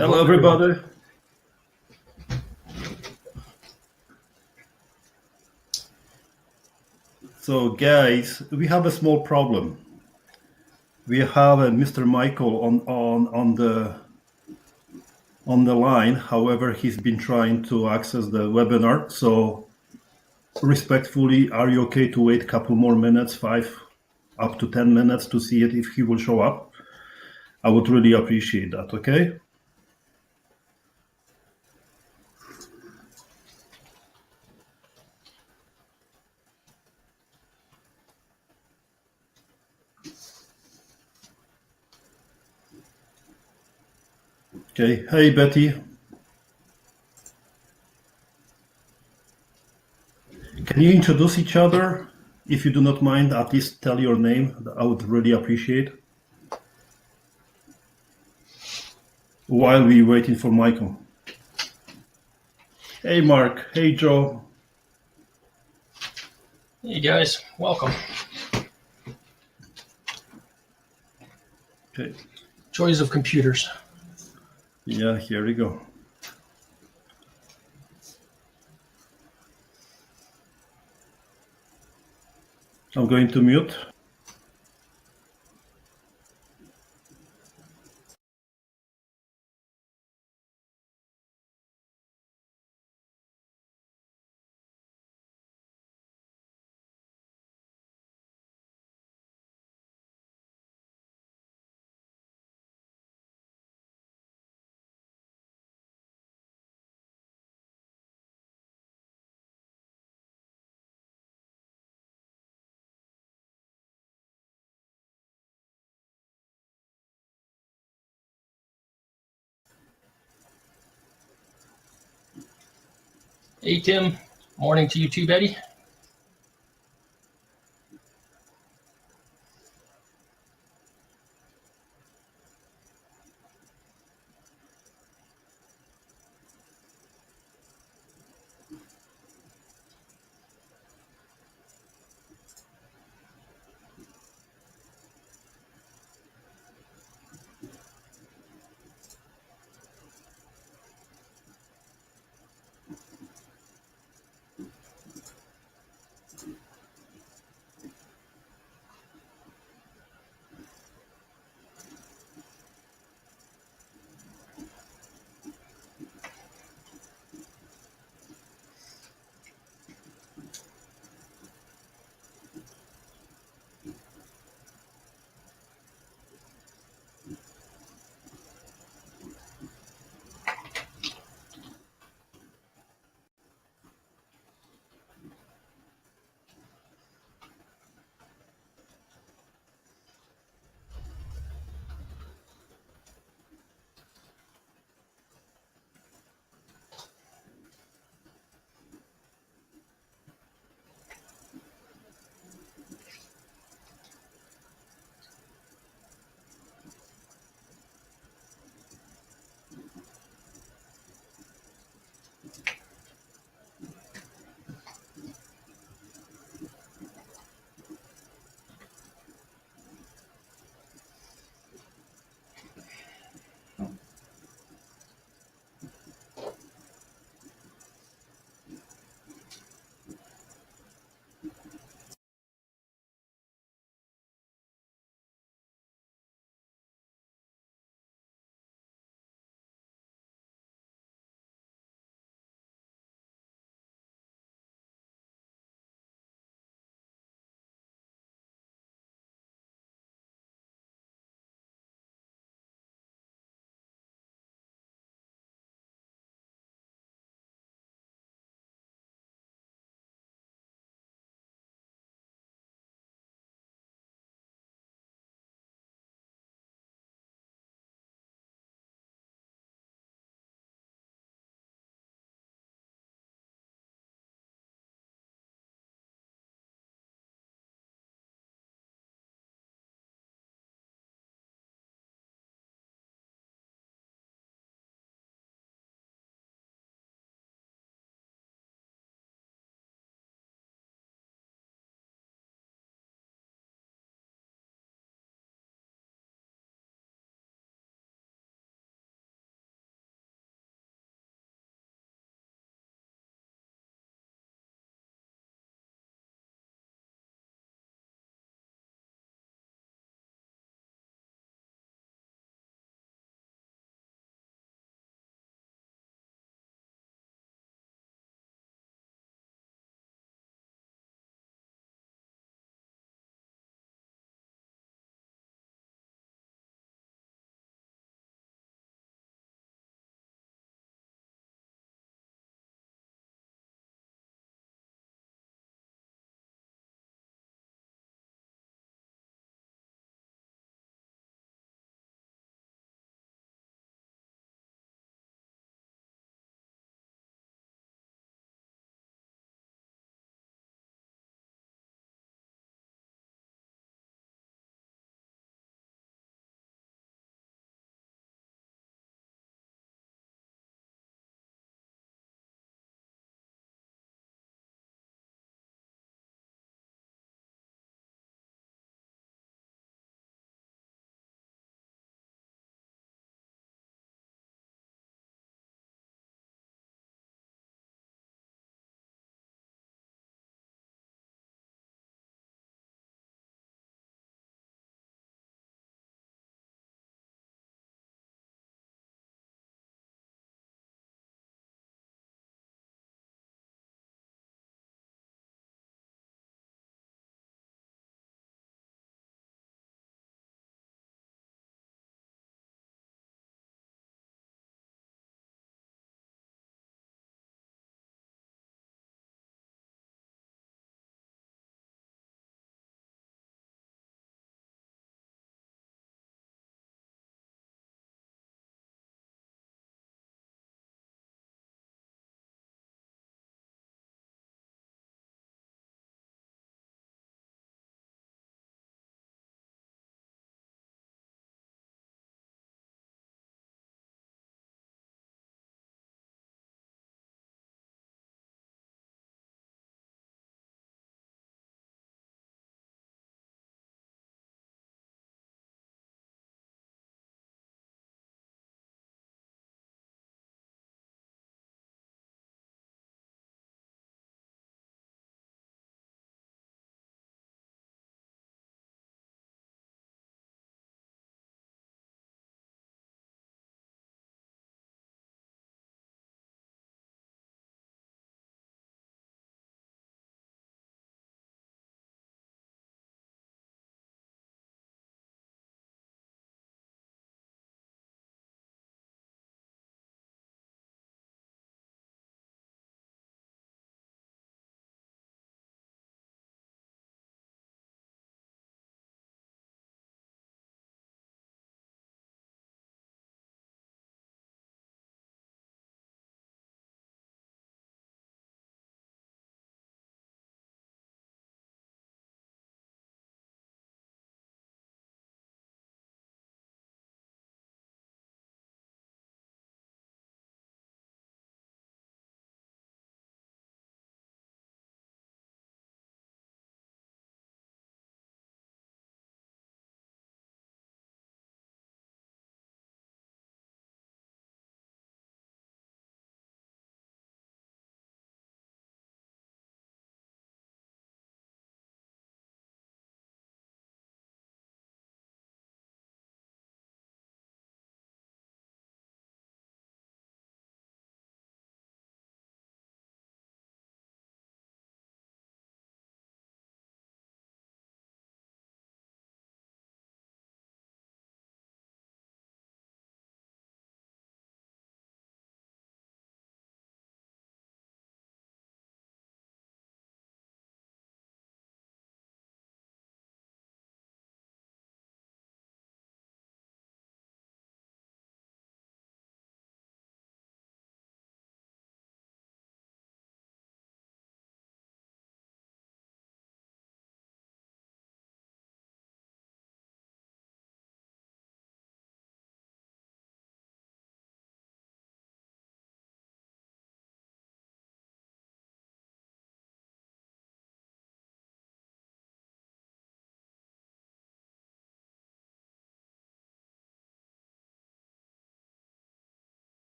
Hello, Hello, everyone. everybody. So, guys, we have a small problem. We have Mr. Michael on the line. However, he's been trying to access the webinar. So, respectfully, are you okay to wait a couple more minutes, 5 up to 10 minutes, to see it if he will show up? I would really appreciate that. Okay. Okay. Hey, Betty. Can you introduce each other? If you do not mind, at least tell your name. I would really appreciate. While we waiting for Michael. Hey, Mark. Hey, Joe. Hey guys, welcome. Okay. Joys of computers. Yeah, here we go. I'm going to mute. Hey Tim, morning to you too, Betty.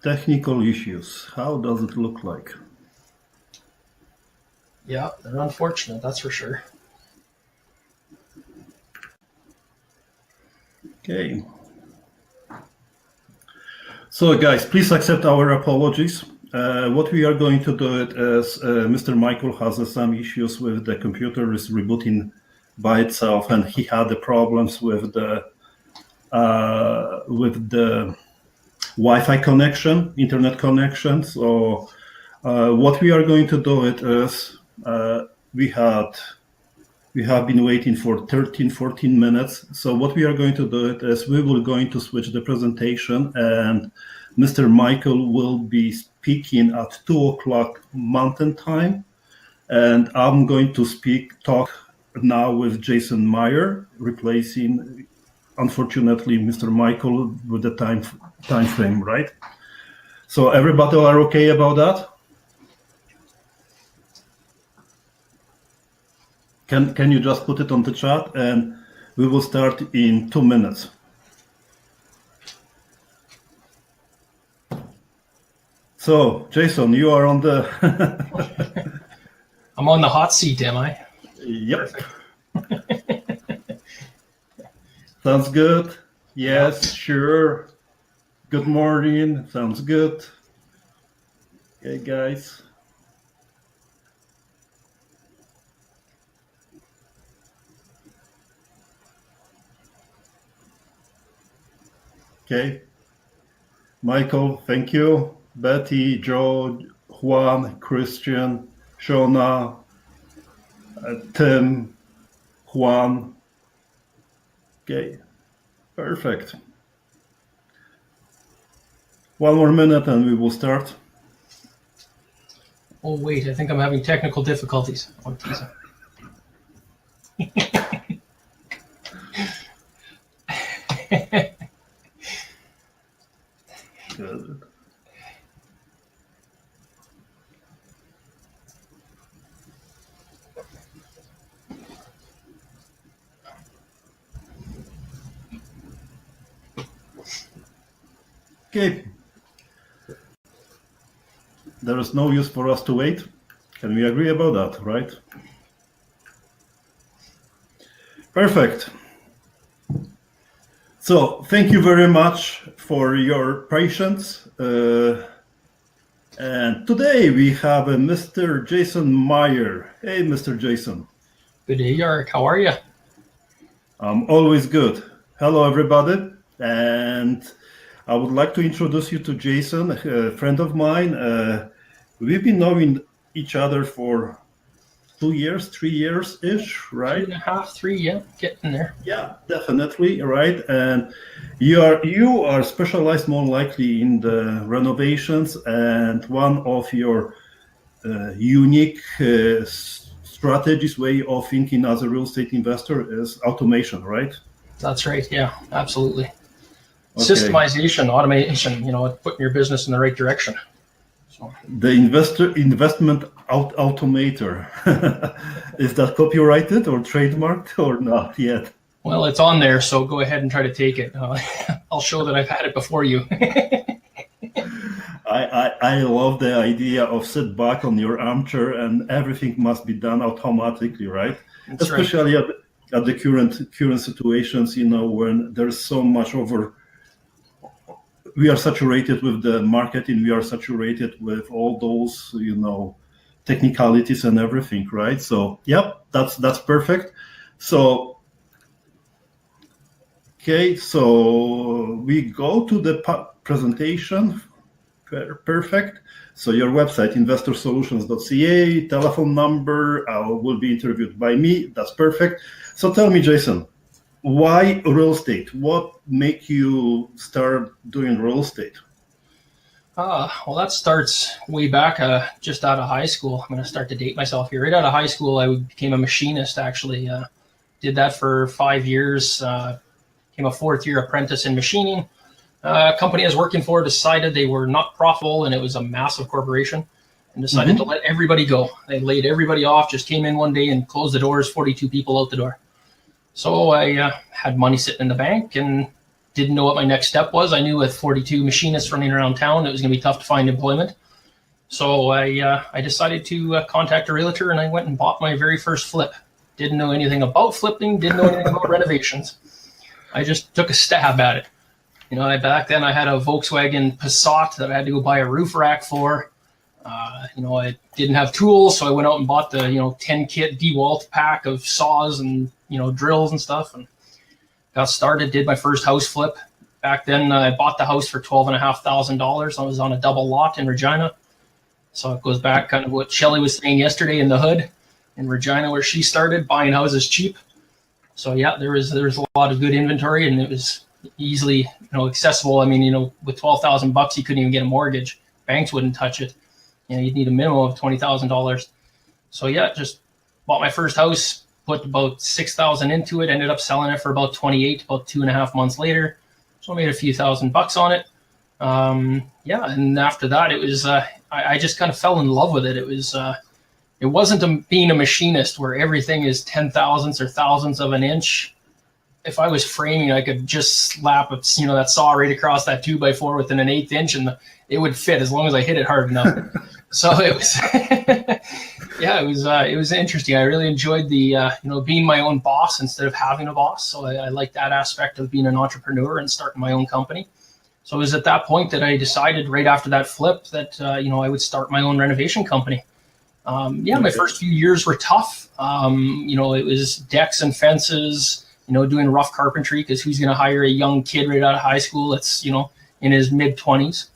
Technical issues. How does it look like? Yeah, they're unfortunate, that's for sure. Okay. So, guys, please accept our apologies. What we are going to do it is Mr. Michael has some issues with the computer is rebooting by itself, and he had the problems with the Wi-Fi connection, internet connection. So, what we are going to do it is we have been waiting for 13, 14 minutes. So what we are going to do it is we will going to switch the presentation, and Mr. Michael will be speaking at 2:00 Mountain Time. And I'm going to talk now with Jason Meier, replacing, unfortunately, Mr. Michael with the time frame, right? So everybody are okay about that? Can you just put it on the chat, and we will start in 2 minutes. So, Jason, you are on the... I'm on the hot seat, am I? Yep. Sounds good. Yes, yep. Sure. Good morning. Sounds good. Okay, guys. Okay. Michael, thank you. Betty, Joe, Juan, Christian, Shona, Tim, Juan. Okay, perfect. One more minute and we will start. Oh, wait, I think I'm having technical difficulties. Oh, teasing. Good. Okay. There is no use for us to wait. Can we agree about that, right? Perfect. So thank you very much for your patience. And today we have Mr. Jason Meier. Hey, Mr. Jason. Good day, Yark. How are you? I'm always good. Hello, everybody. And I would like to introduce you to Jason, a friend of mine. We've been knowing each other for 2 years, 3 years-ish, right? 2.5, 3, yeah, getting there. Yeah, definitely, right? And you are specialized more likely in the renovations, and one of your unique strategies, way of thinking as a real estate investor is automation, right? That's right, yeah, absolutely. Okay. Systemization, automation, putting your business in the right direction. So. The investment automator. Is that copyrighted or trademarked or not yet? Well, it's on there, so go ahead and try to take it. I'll show that I've had it before you. I love the idea of sit back on your armchair and everything must be done automatically, right? That's especially right. At the current situations, when there's so much we are saturated with the marketing, we are saturated with all those, technicalities and everything, right? So, yep, that's perfect. So, okay, so we go to the presentation. Perfect. So your website, investorsolutions.ca, telephone number will be interviewed by me. That's perfect. So tell me, Jason, why real estate? What make you start doing real estate? Well, that starts way back just out of high school. I'm going to start to date myself here. Right out of high school, I became a machinist, actually. Did that for 5 years. Became a 4th-year apprentice in machining. company I was working for decided they were not profitable, and it was a massive corporation, and decided to let everybody go. They laid everybody off, just came in one day and closed the doors, 42 people out the door. So I had money sitting in the bank and didn't know what my next step was. I knew with 42 machinists running around town, it was going to be tough to find employment. So I decided to contact a realtor, and I went and bought my very first flip. Didn't know anything about flipping, didn't know anything about renovations. I just took a stab at it. Back then I had a Volkswagen Passat that I had to go buy a roof rack for. I didn't have tools, so I went out and bought the 10 kit DeWalt pack of saws and drills and stuff, and got started. Did my first house flip. Back then I bought the house for $12,500. I was on a double lot in Regina. So it goes back kind of what Shelly was saying yesterday in the hood in Regina, where she started buying houses cheap. So yeah, there was a lot of good inventory, and it was easily accessible. I mean, with $12,000, you couldn't even get a mortgage. Banks wouldn't touch it. You'd need a minimum of $20,000. So yeah, just bought my first house, put about $6,000 into it, ended up selling it for about 28, about 2.5 months later. So I made a few $1,000 on it. And after that, it was I just kind of fell in love with it. It wasn't being a machinist where everything is 10,000ths or thousandths of an inch. If I was framing, I could just slap that saw right across that 2x4 within an 1/8 inch, and it would fit as long as I hit it hard enough. So it was, it was interesting. I really enjoyed the being my own boss instead of having a boss. So I like that aspect of being an entrepreneur and starting my own company. So it was at that point that I decided right after that flip that I would start my own renovation company. My first few years were tough. It was decks and fences, doing rough carpentry, because who's going to hire a young kid right out of high school that's, in his mid-20s?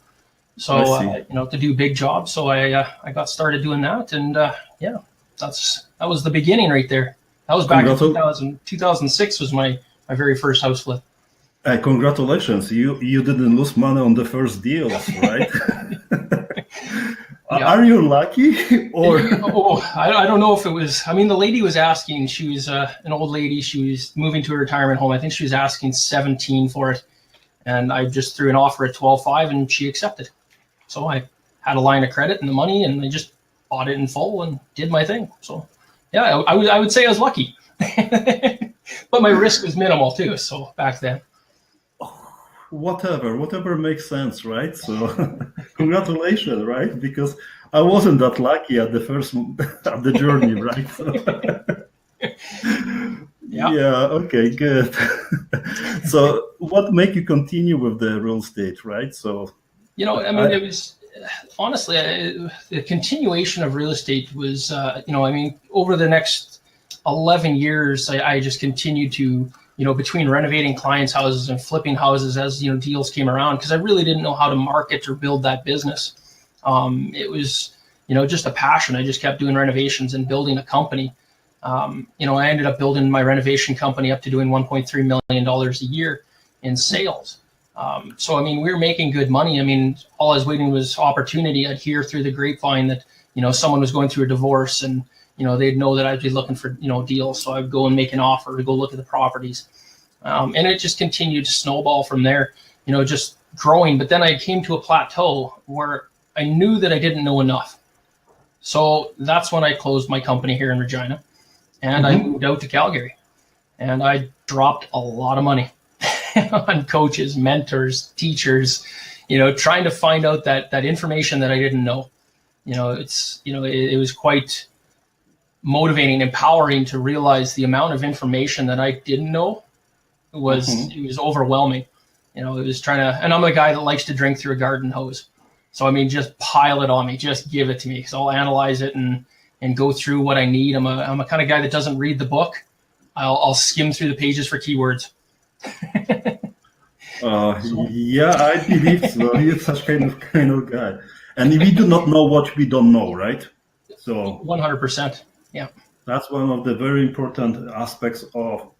So, to do big jobs. So I got started doing that. And that was the beginning right there. That was back in 2006 was my very first house flip. Congratulations. You didn't lose money on the first deal, right? Yeah. Are you lucky? Or I don't know if it was. I mean, the lady was asking. She was an old lady. She was moving to a retirement home. I think she was asking 17 for it, and I just threw an offer at 12.5, and she accepted. So I had a line of credit and the money, and I just bought it in full and did my thing. So yeah, I would say I was lucky, but my risk was minimal too. So back then. Whatever makes sense, right? So congratulations, right? Because I wasn't that lucky at the first of the journey, right? So, yeah, okay, good. So what made you continue with the real estate, right? So it was honestly the continuation of real estate was over the next 11 years I just continued to between renovating clients' houses and flipping houses as, deals came around, because I really didn't know how to market or build that business. It was, just a passion. I just kept doing renovations and building a company. I ended up building my renovation company up to doing $1.3 million a year in sales. So, we were making good money. All I was waiting was opportunity. I'd hear through the grapevine that, someone was going through a divorce, and they'd know that I'd be looking for, deals. So I'd go and make an offer to go look at the properties. And it just continued to snowball from there, just growing. But then I came to a plateau where I knew that I didn't know enough. So that's when I closed my company here in Regina, and I moved out to Calgary, and I dropped a lot of money on coaches, mentors, teachers, trying to find out that information that I didn't know. It was quite motivating, empowering to realize the amount of information that I didn't know it was overwhelming. It was trying to, and I'm a guy that likes to drink through a garden hose. So, just pile it on me, just give it to me. So I'll analyze it and go through what I need. I'm a kind of guy that doesn't read the book. I'll skim through the pages for keywords. Yeah, I believe so. You're such kind of guy. And we do not know what we don't know, right? So 100%. Yeah. That's one of the very important aspects of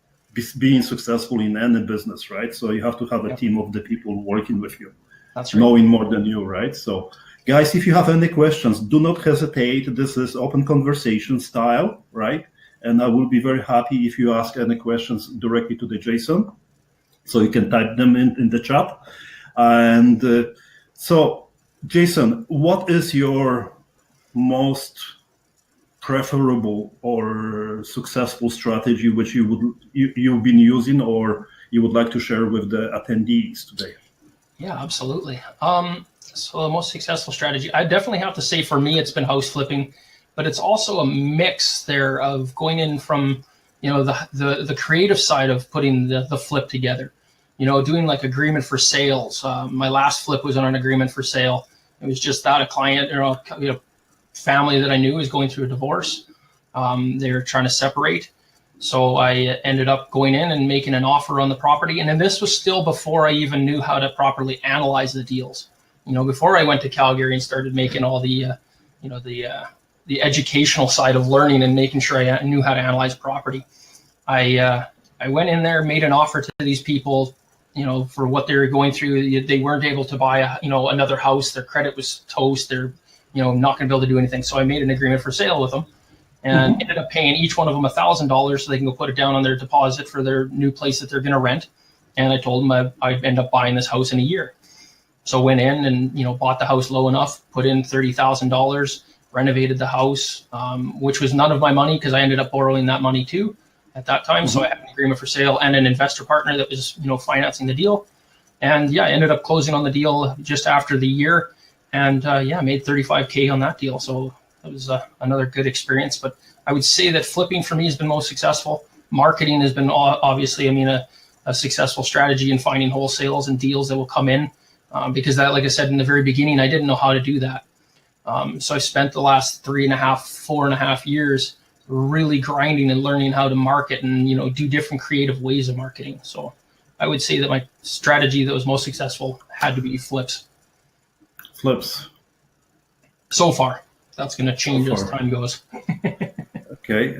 being successful in any business, right? So you have to have a team of the people working with you. That's right. Knowing more than you, right? So guys, if you have any questions, do not hesitate. This is open conversation style, right? And I will be very happy if you ask any questions directly to the Jason. So you can type them in the chat. And so, Jason, what is your most preferable or successful strategy which you've been using or you would like to share with the attendees today? Yeah, absolutely. So the most successful strategy, I definitely have to say for me, it's been house flipping, but it's also a mix there of going in from, the creative side of putting the flip together, doing like agreement for sales. My last flip was on an agreement for sale. It was just that a client, family that I knew was going through a divorce. They were trying to separate. So I ended up going in and making an offer on the property. And then this was still before I even knew how to properly analyze the deals. Before I went to Calgary and started making all the educational side of learning and making sure I knew how to analyze property. I went in there, made an offer to these people, for what they were going through. They weren't able to buy another house. Their credit was toast. They're, not going to be able to do anything. So I made an agreement for sale with them. And ended up paying each one of them $1,000 so they can go put it down on their deposit for their new place that they're going to rent. And I told them I'd end up buying this house in a year. So went in and bought the house low enough, put in $30,000, renovated the house, which was none of my money because I ended up borrowing that money too at that time. So I had an agreement for sale and an investor partner that was financing the deal. And yeah, I ended up closing on the deal just after the year, and made $35K on that deal. So it was another good experience. But I would say that flipping for me has been most successful. Marketing has been obviously, a successful strategy in finding wholesales and deals that will come in, because that, like I said in the very beginning, I didn't know how to do that. So I spent the last 4.5 years really grinding and learning how to market and do different creative ways of marketing. So I would say that my strategy that was most successful had to be flips. Flips. So far. That's going to change as time goes. Okay.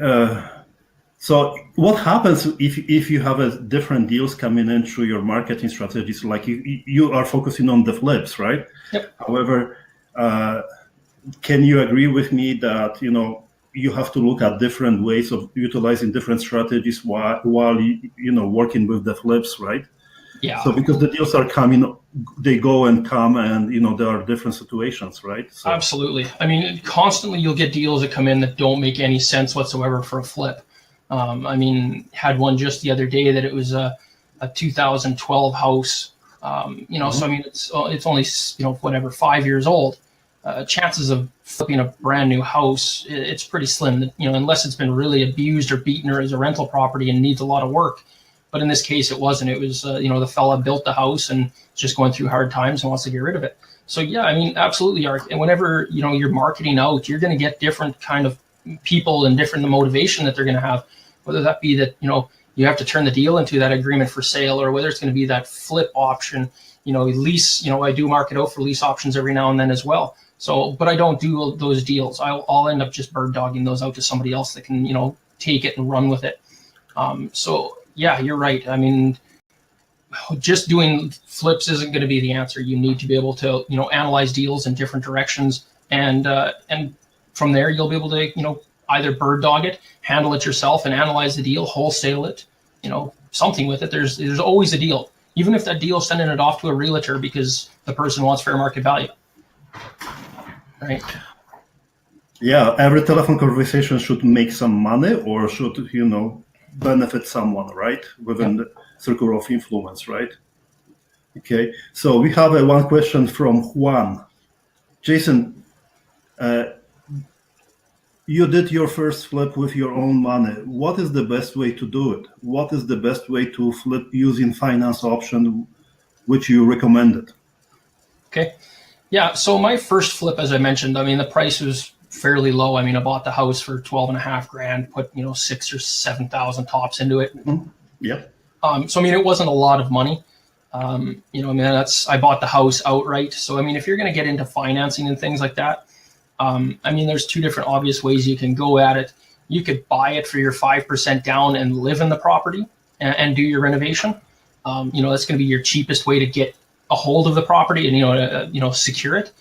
So what happens if you have different deals coming in through your marketing strategies? Like you are focusing on the flips, right? Yep. However, can you agree with me that you have to look at different ways of utilizing different strategies while working with the flips, right? Yeah. So because the deals are coming, they go and come, and there are different situations, right? So. Absolutely. Constantly you'll get deals that come in that don't make any sense whatsoever for a flip. Had one just the other day that it was a 2012 house. So it's only 5 years old. Chances of flipping a brand new house, it's pretty slim. Unless it's been really abused or beaten or is a rental property and needs a lot of work. But in this case, it wasn't. It was, the fella built the house and just going through hard times and wants to get rid of it. So yeah, absolutely, Art. And whenever you're marketing out, you're going to get different kind of people and different motivation that they're going to have. Whether that be that you have to turn the deal into that agreement for sale, or whether it's going to be that flip option. Lease. I do market out for lease options every now and then as well. So, but I don't do those deals. I'll end up just bird dogging those out to somebody else that can take it and run with it. So. Yeah, you're right. Just doing flips isn't going to be the answer. You need to be able to, analyze deals in different directions, and from there you'll be able to, either bird dog it, handle it yourself, and analyze the deal, wholesale it, something with it. There's always a deal, even if that deal is sending it off to a realtor because the person wants fair market value, right? Yeah, every telephone conversation should make some money or should, benefit someone, right? Within the circle of influence, right? Okay, so we have one question from Juan. Jason, you did your first flip with your own money. What is the best way to do it? What is the best way to flip using finance option, which you recommended? Okay, yeah, so my first flip, as I mentioned, the price was fairly low. I bought the house for $12,500, put 6,000 or 7,000 tops into it. Mm-hmm. Yeah. So it wasn't a lot of money. I bought the house outright. So if you're going to get into financing and things like that, there's two different obvious ways you can go at it. You could buy it for your 5% down and live in the property and do your renovation. That's going to be your cheapest way to get a hold of the property and secure it.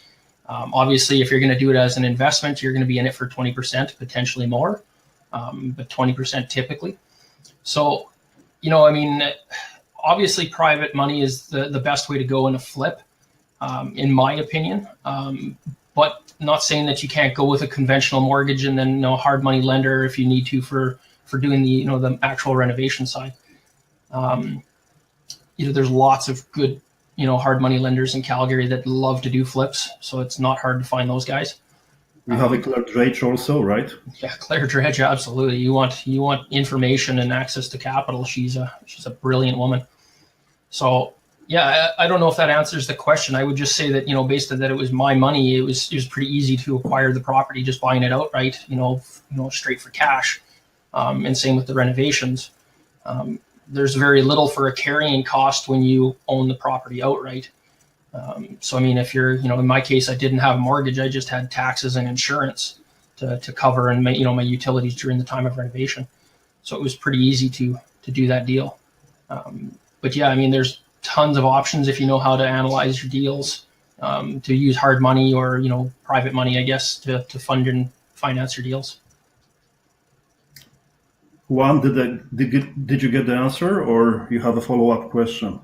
Obviously, if you're going to do it as an investment, you're going to be in it for 20%, potentially more, but 20% typically. So, obviously private money is the best way to go in a flip, in my opinion. But not saying that you can't go with a conventional mortgage and then hard money lender if you need to for doing the the actual renovation side. There's lots of good hard money lenders in Calgary that love to do flips, so it's not hard to find those guys. You have a Claire Drage also, right? Yeah, Claire Dredge, absolutely. You want information and access to capital. She's a brilliant woman. So yeah, I don't know if that answers the question. I would just say that based on that it was my money, it was pretty easy to acquire the property just buying it outright. Straight for cash, and same with the renovations. There's very little for a carrying cost when you own the property outright. So, I mean, if you're, in my case, I didn't have a mortgage. I just had taxes and insurance to cover and my utilities during the time of renovation. So it was pretty easy to do that deal. But yeah, I mean, there's tons of options if you know how to analyze your deals, to use hard money or, private money, I guess, to fund and finance your deals. Juan, did you get the answer, or you have a follow-up question?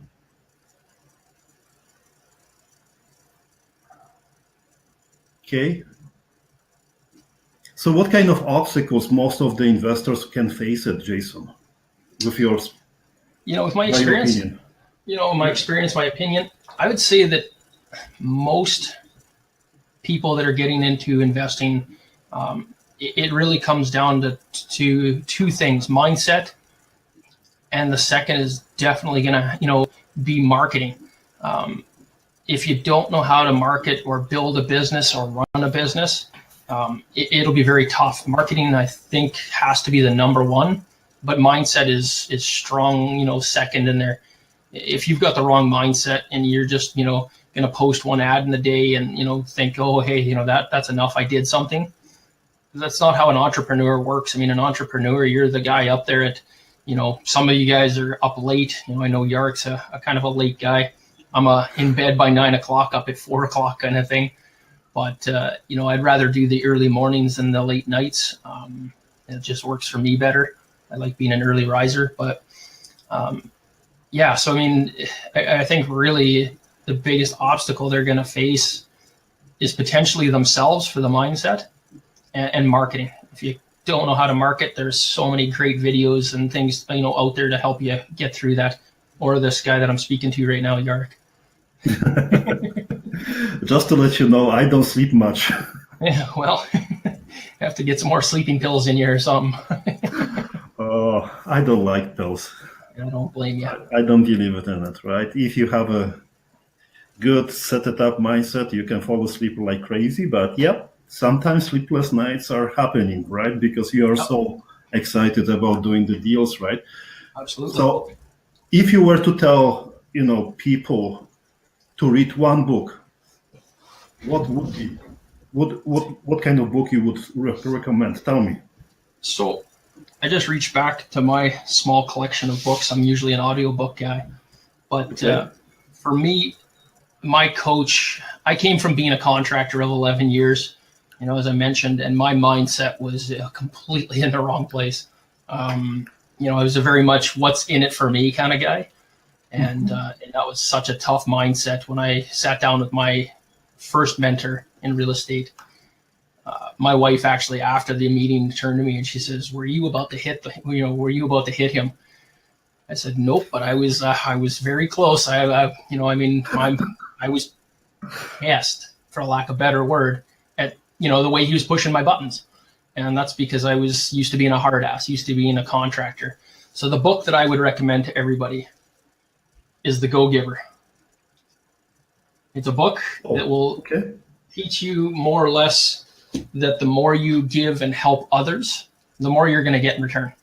Okay. So what kind of obstacles most of the investors can face it, Jason, with yours? With my experience, my opinion, I would say that most people that are getting into investing, it really comes down to two things: mindset, and the second is definitely gonna be marketing. If you don't know how to market or build a business or run a business, it'll be very tough. Marketing, I think, has to be the number one, but mindset is strong, second in there. If you've got the wrong mindset and you're just gonna post one ad in the day and think, oh hey, that's enough, I did something. That's not how an entrepreneur works. I mean, an entrepreneur, you're the guy up there at, some of you guys are up late. I know Yark's a kind of a late guy. I'm in bed by 9 o'clock, up at 4 o'clock kind of thing. But, I'd rather do the early mornings than the late nights. It just works for me better. I like being an early riser. But, yeah, so, I mean, I think really the biggest obstacle they're going to face is potentially themselves for the mindset. And marketing. If you don't know how to market, there's so many great videos and things out there to help you get through that. Or this guy that I'm speaking to right now, Yark. Just to let you know, I don't sleep much. Yeah, well, you have to get some more sleeping pills in you or something. Oh, I don't like pills. I don't blame you. I don't believe in it, right? If you have a good set it up mindset, you can fall asleep like crazy. But yep. Sometimes sleepless nights are happening, right? Because you are so excited about doing the deals, right? Absolutely. So if you were to tell, people to read one book, what would be? What kind of book you would recommend? Tell me. So I just reached back to my small collection of books. I'm usually an audiobook guy. But for me, my coach, I came from being a contractor of 11 years. As I mentioned, and my mindset was completely in the wrong place. I was a very much what's in it for me kind of guy. And that was such a tough mindset when I sat down with my first mentor in real estate. My wife actually, after the meeting, turned to me and she says, were you about to hit him? I said, nope, but I was very close. I was pissed, for lack of a better word, at the way he was pushing my buttons. And that's because I was used to being a hard ass, used to being a contractor. So the book that I would recommend to everybody is The Go-Giver. It's a book that will teach you more or less that the more you give and help others, the more you're going to get in return.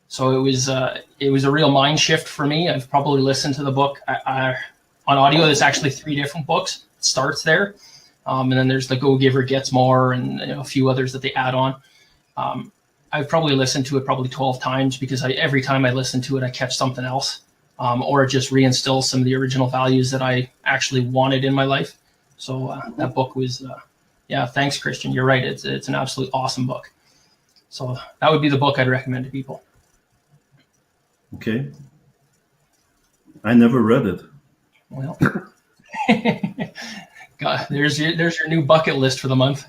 So it was a real mind shift for me. I've probably listened to the book on audio. There's actually 3 different books. It starts there. And then there's The Go-Giver Gets More and a few others that they add on. I've probably listened to it 12 times because every time I listen to it, I catch something else, or it just reinstills some of the original values that I actually wanted in my life. So that book was, thanks, Christian. You're right. It's an absolute awesome book. So that would be the book I'd recommend to people. Okay. I never read it. Well, God, there's your new bucket list for the month.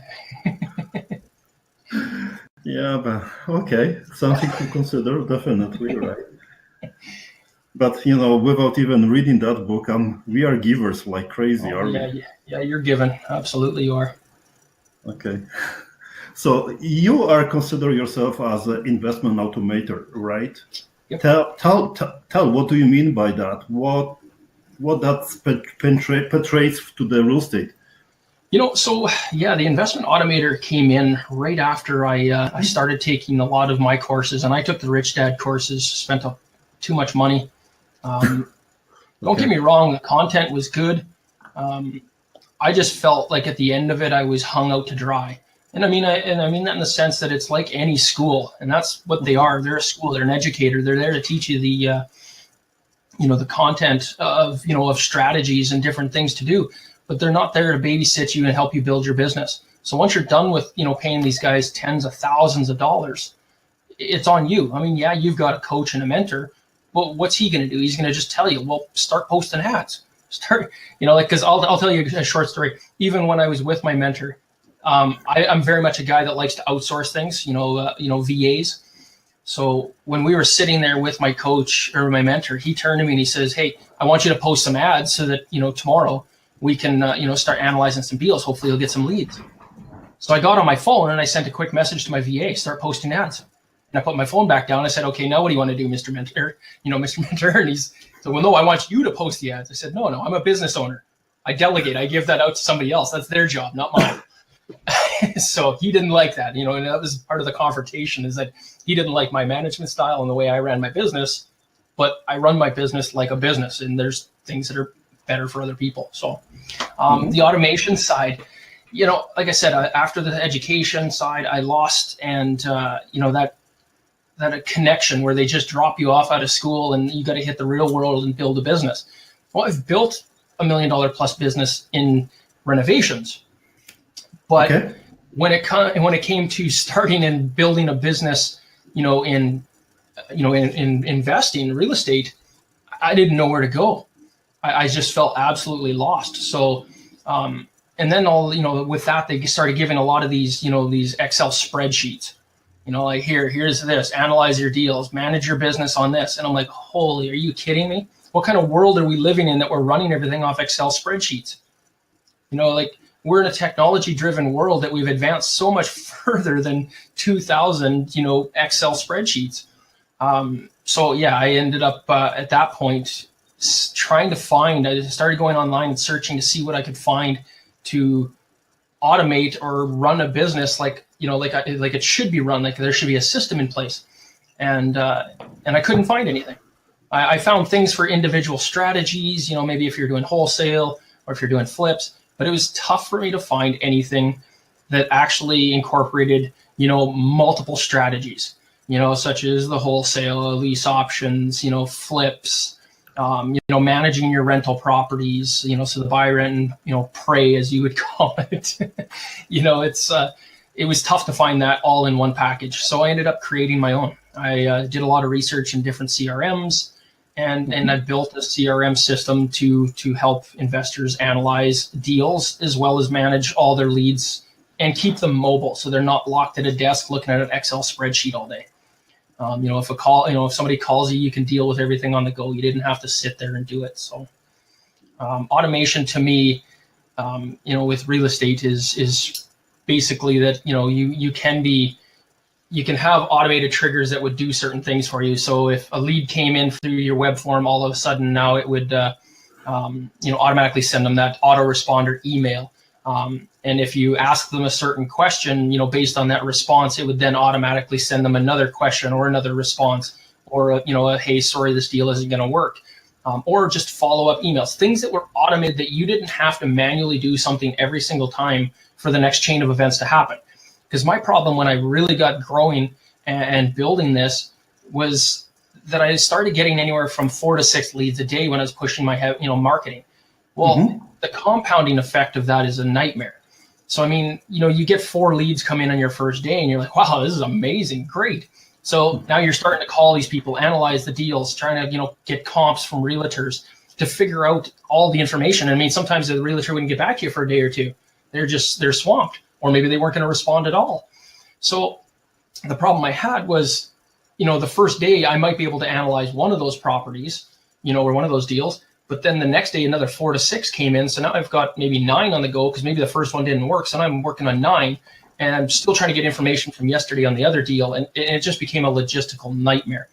Yeah, but okay, something to consider, definitely, right? But without even reading that book, we are givers like crazy, Oh are we? yeah, you're given. Absolutely, you are. Okay. So you are consider yourself as an investment automator, right? Yep. Tell what do you mean by that? What that portrays to the real estate? So yeah, the investment automator came in right after I started taking a lot of my courses, and I took the Rich Dad courses, spent too much money. Don't get me wrong, the content was good. I just felt like at the end of it, I was hung out to dry. And I mean that in the sense that it's like any school, and that's what they are. They're a school. They're an educator. They're there to teach you the content of strategies and different things to do, but they're not there to babysit you and help you build your business. So once you're done with paying these guys tens of thousands of dollars, it's on you. I mean, yeah, you've got a coach and a mentor, but what's he going to do? He's going to just tell you, well, start posting ads. Start, because I'll tell you a short story. Even when I was with my mentor, I'm very much a guy that likes to outsource things, VAs. So when we were sitting there with my coach or my mentor, he turned to me and he says, "Hey, I want you to post some ads so that tomorrow we can start analyzing some deals. Hopefully, you'll get some leads." So I got on my phone and I sent a quick message to my VA, "Start posting ads." And I put my phone back down. I said, "Okay, now what do you want to do, Mr. Mentor?" Mr. Mentor, and he's so, "Well, no, I want you to post the ads." I said, "No, I'm a business owner. I delegate. I give that out to somebody else. That's their job, not mine." So he didn't like that, and that was part of the confrontation, is that he didn't like my management style and the way I ran my business, but I run my business like a business, and there's things that are better for other people. So the automation side, like I said, after the education side, I lost, and that a connection where they just drop you off out of school and you got to hit the real world and build a business. Well, I've built $1 million plus business in renovations, but when it came to starting and building a business, in investing in real estate, I didn't know where to go. I just felt absolutely lost. So, and then with that, they started giving a lot of these Excel spreadsheets. Like here's this, analyze your deals, manage your business on this. And I'm like, holy, are you kidding me? What kind of world are we living in that we're running everything off Excel spreadsheets? We're in a technology-driven world that we've advanced so much further than 2000, Excel spreadsheets. So yeah, I ended up at that point trying to find. I started going online and searching to see what I could find to automate or run a business like it should be run. Like there should be a system in place, and I couldn't find anything. I found things for individual strategies. Maybe if you're doing wholesale or if you're doing flips. But it was tough for me to find anything that actually incorporated, multiple strategies, such as the wholesale, lease options, flips, managing your rental properties, so the buy, rent, and, pray, as you would call it. It was tough to find that all in one package. So I ended up creating my own. I did a lot of research in different CRMs. And I built a CRM system to help investors analyze deals as well as manage all their leads and keep them mobile, so they're not locked at a desk looking at an Excel spreadsheet all day. If somebody calls you, you can deal with everything on the go. You didn't have to sit there and do it. So automation to me, with real estate is basically that you can have automated triggers that would do certain things for you. So if a lead came in through your web form, all of a sudden now it would automatically send them that autoresponder email. And if you ask them a certain question, based on that response, it would then automatically send them another question or another response, or hey, sorry, this deal isn't going to work. Or just follow-up emails, things that were automated that you didn't have to manually do something every single time for the next chain of events to happen. Because my problem when I really got growing and building this was that I started getting anywhere from 4 to 6 leads a day when I was pushing my marketing. Well, the compounding effect of that is a nightmare. So, I mean, you get 4 leads come in on your first day and you're like, wow, this is amazing, great. So now you're starting to call these people, analyze the deals, trying to, get comps from realtors to figure out all the information. I mean, sometimes the realtor wouldn't get back to you for a day or two. They're swamped, or maybe they weren't going to respond at all. So the problem I had was, the first day I might be able to analyze one of those properties, or one of those deals, but then the next day another 4 to 6 came in. So now I've got maybe 9 on the go because maybe the first one didn't work. So now I'm working on 9, and I'm still trying to get information from yesterday on the other deal, and it just became a logistical nightmare.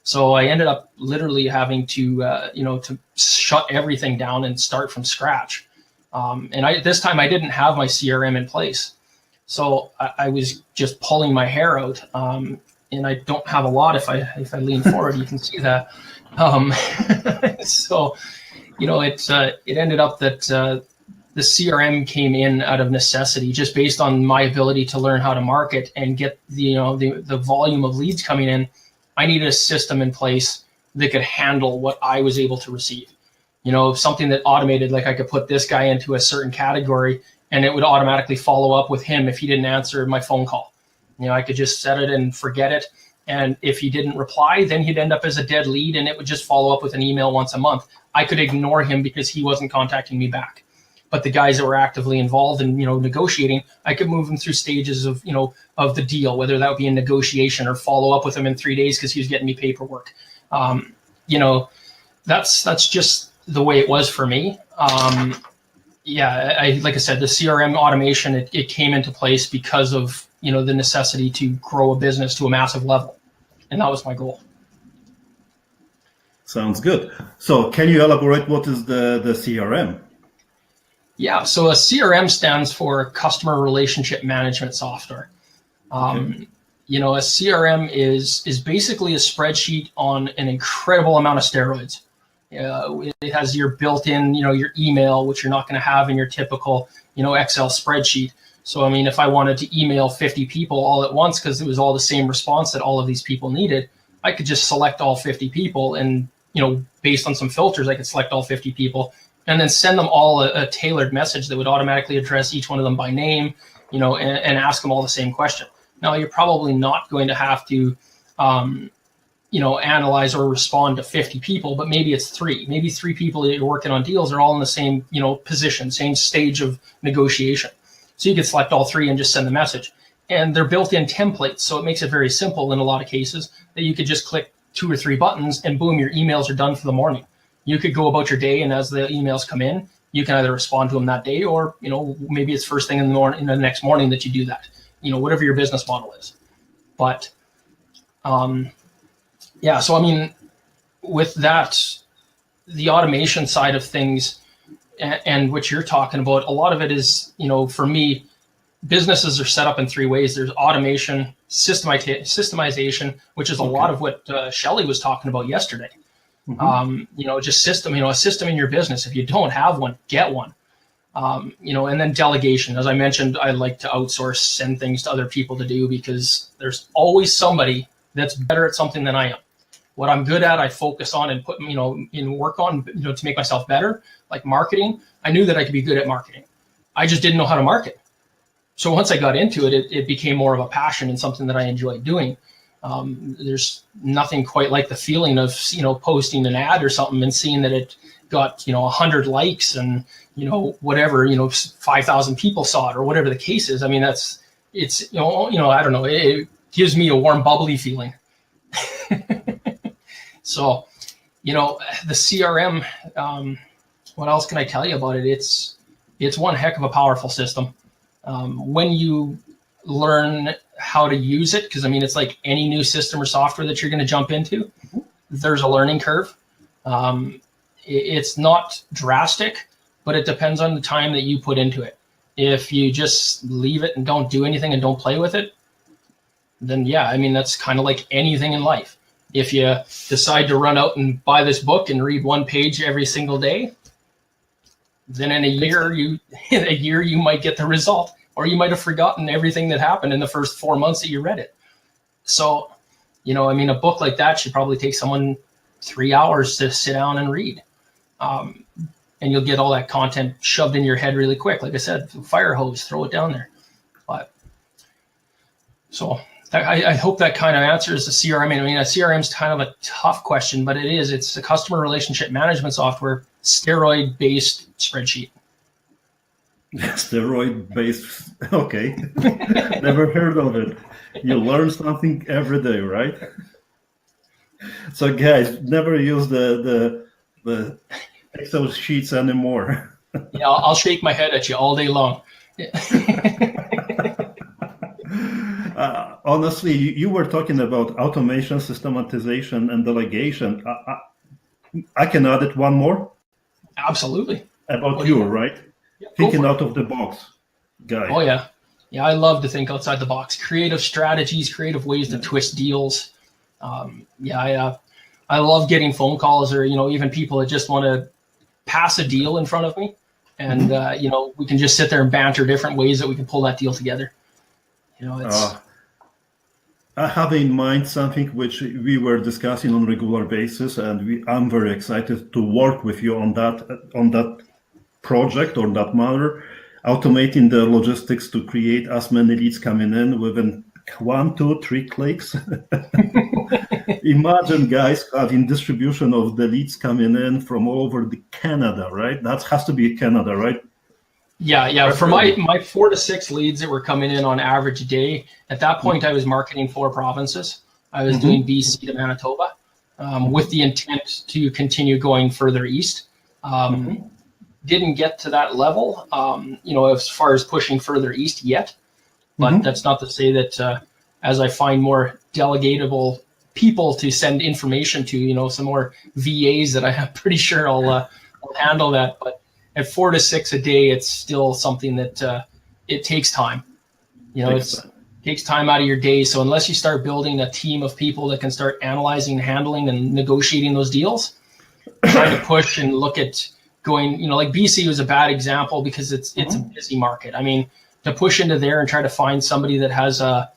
So I ended up literally having to, to shut everything down and start from scratch. And this time I didn't have my CRM in place. So I was just pulling my hair out. And I don't have a lot. If I lean forward, you can see that. So, it ended up that the CRM came in out of necessity, just based on my ability to learn how to market and get the volume of leads coming in. I needed a system in place that could handle what I was able to receive. Something that automated, like I could put this guy into a certain category and it would automatically follow up with him if he didn't answer my phone call. I could just set it and forget it. And if he didn't reply, then he'd end up as a dead lead, and it would just follow up with an email once a month. I could ignore him because he wasn't contacting me back. But the guys that were actively involved in, negotiating, I could move them through stages of, of the deal, whether that would be in negotiation or follow up with him in 3 days because he was getting me paperwork. That's just the way it was for me. Like I said, the CRM automation, it came into place because of, the necessity to grow a business to a massive level. And that was my goal. Sounds good. So can you elaborate what is the CRM? Yeah, so a CRM stands for Customer Relationship Management Software. Okay. A CRM is basically a spreadsheet on an incredible amount of steroids. It has your built-in, your email, which you're not going to have in your typical, Excel spreadsheet. So, if I wanted to email 50 people all at once because it was all the same response that all of these people needed, I could just select all 50 people and, based on some filters, I could select all 50 people and then send them all a tailored message that would automatically address each one of them by name, and ask them all the same question. Now, you're probably not going to have to, analyze or respond to 50 people, but maybe it's 3. Maybe 3 people that you're working on deals are all in the same, position, same stage of negotiation. So you could select all 3 and just send the message. And they're built-in templates, so it makes it very simple in a lot of cases that you could just click 2 or 3 buttons and boom, your emails are done for the morning. You could go about your day, and as the emails come in, you can either respond to them that day or, maybe it's first thing in the morning, the next morning that you do that, whatever your business model is. But, so with that, the automation side of things and what you're talking about, a lot of it is, for me, businesses are set up in 3 ways. There's automation, systemization, which is a lot of what Shelley was talking about yesterday. Mm-hmm. Just system, a system in your business. If you don't have one, get one. And then delegation. As I mentioned, I like to outsource, send things to other people to do because there's always somebody that's better at something than I am. What I'm good at, I focus on and put, in work on, to make myself better. Like marketing, I knew that I could be good at marketing. I just didn't know how to market. So once I got into it, it became more of a passion and something that I enjoyed doing. There's nothing quite like the feeling of, posting an ad or something and seeing that it got, 100 likes and, whatever, 5,000 people saw it or whatever the case is. I mean, I don't know, it gives me a warm, bubbly feeling. So, the CRM, what else can I tell you about it? It's one heck of a powerful system. When you learn how to use it, because it's like any new system or software that you're going to jump into, there's a learning curve. It's not drastic, but it depends on the time that you put into it. If you just leave it and don't do anything and don't play with it, then that's kind of like anything in life. If you decide to run out and buy this book and read 1 page every single day, then in a year you might get the result, or you might have forgotten everything that happened in the first 4 months that you read it. So, a book like that should probably take someone 3 hours to sit down and read. And you'll get all that content shoved in your head really quick. Like I said, fire hose, throw it down there. But so I hope that kind of answers the CRM. I mean, a CRM is kind of a tough question, but it's a customer relationship management software, steroid-based spreadsheet. Steroid-based, okay. Never heard of it. You learn something every day, right? So guys, never use the Excel sheets anymore. Yeah, I'll shake my head at you all day long. Honestly, you were talking about automation, systematization, and delegation. I can add it one more. Absolutely. About you, right? Yeah, thinking out of the box, guy. Oh yeah, yeah. I love to think outside the box. Creative strategies, creative ways to twist deals. I love getting phone calls, or even people that just want to pass a deal in front of me, and we can just sit there and banter different ways that we can pull that deal together. I have in mind something which we were discussing on a regular basis, and I'm very excited to work with you on that project or that matter, automating the logistics to create as many leads coming in within 1, 2, 3 clicks. Imagine guys having distribution of the leads coming in from all over the Canada, right? That has to be Canada, right? Yeah. For my 4 to 6 leads that were coming in on average a day, at that point I was marketing 4 provinces. I was doing BC to Manitoba with the intent to continue going further east. Didn't get to that level, as far as pushing further east yet. But that's not to say that as I find more delegatable people to send information to, some more VAs that I'm pretty sure I'll handle that. But at 4 to 6 a day, it's still something that it takes time. It takes time out of your day. So unless you start building a team of people that can start analyzing, handling, and negotiating those deals, trying to push and look at going, like BC was a bad example because it's a busy market. I mean, to push into there and try to find somebody that has a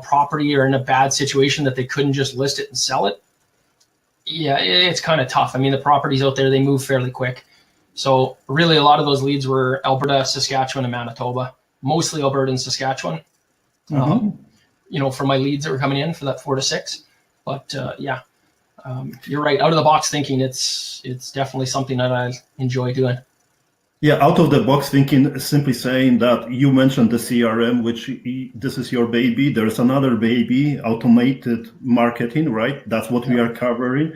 property or in a bad situation that they couldn't just list it and sell it. Yeah, it's kind of tough. I mean, the properties out there, they move fairly quick. So really a lot of those leads were Alberta, Saskatchewan, and Manitoba, mostly Alberta and Saskatchewan, for my leads that were coming in for that 4 to 6. But you're right. Out of the box thinking, it's definitely something that I enjoy doing. Yeah, out of the box thinking, simply saying that you mentioned the CRM, which this is your baby. There's another baby, automated marketing, right? That's what we are covering.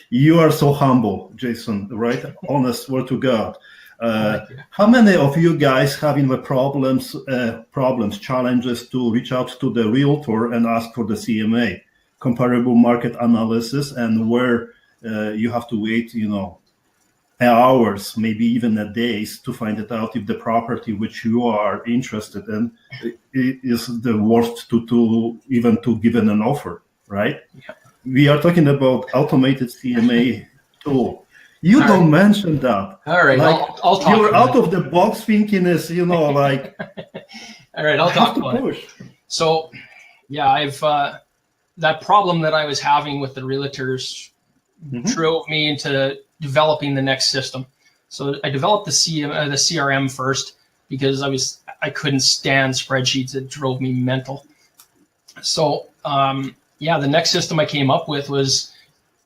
You are so humble, Jason, right? Honest word to God. How many of you guys having the challenges to reach out to the realtor and ask for the CMA, comparable market analysis, and where you have to wait, hours, maybe even days to find it out if the property which you are interested in is the worst to even to give an offer, right? Yeah. We are talking about automated CMA tool. You All don't right. mention that. All right, I'll talk. You're out of the box thinking is, like. All right, I'll talk about it. So, yeah, I've that problem that I was having with the realtors drove me into developing the next system. So I developed the CRM first because I couldn't stand spreadsheets. It drove me mental. So the next system I came up with was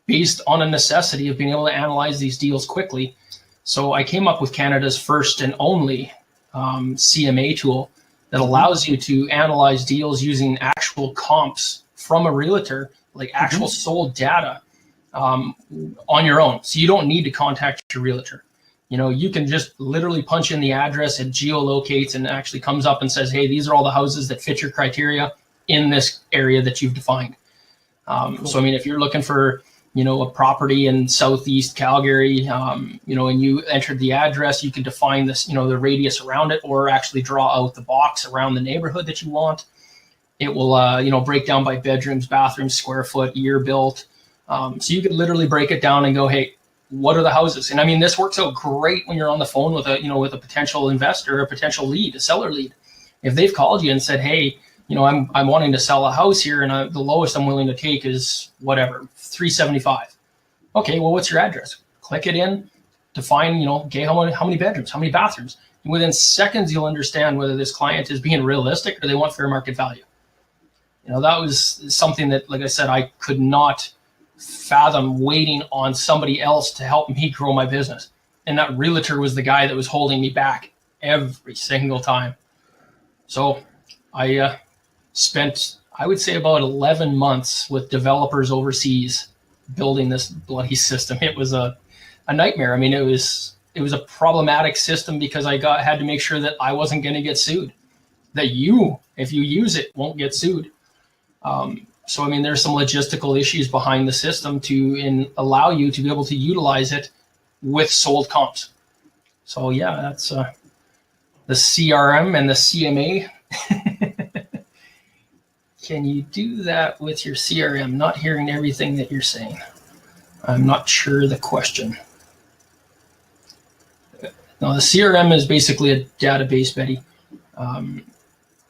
based on a necessity of being able to analyze these deals quickly. So I came up with Canada's first and only CMA tool that allows you to analyze deals using actual comps from a realtor, like actual sold data on your own. So you don't need to contact your realtor. You can just literally punch in the address, it geolocates and actually comes up and says, hey, these are all the houses that fit your criteria in this area that you've defined. So, I mean, if you're looking for, a property in Southeast Calgary, and you entered the address, you can define this, the radius around it, or actually draw out the box around the neighborhood that you want. It will, break down by bedrooms, bathrooms, square foot, year built. So you could literally break it down and go, hey, what are the houses? And I mean, this works out great when you're on the phone with a potential investor, a potential lead, a seller lead. If they've called you and said, hey, I'm wanting to sell a house here, and the lowest I'm willing to take is whatever, $375. Okay, well, what's your address? Click it in, define, okay, how many bedrooms, how many bathrooms. And within seconds, you'll understand whether this client is being realistic or they want fair market value. That was something that, like I said, I could not fathom waiting on somebody else to help me grow my business. And that realtor was the guy that was holding me back every single time. So I spent, I would say, about 11 months with developers overseas building this bloody system. It was a nightmare. I mean, it was a problematic system because I had to make sure that I wasn't going to get sued, that if you use it, won't get sued. So, I mean, there's some logistical issues behind the system to allow you to be able to utilize it with sold comps. So, yeah, that's the CRM and the CMA. Can you do that with your CRM? Not hearing everything that you're saying. I'm not sure the question. No, the CRM is basically a database, Betty.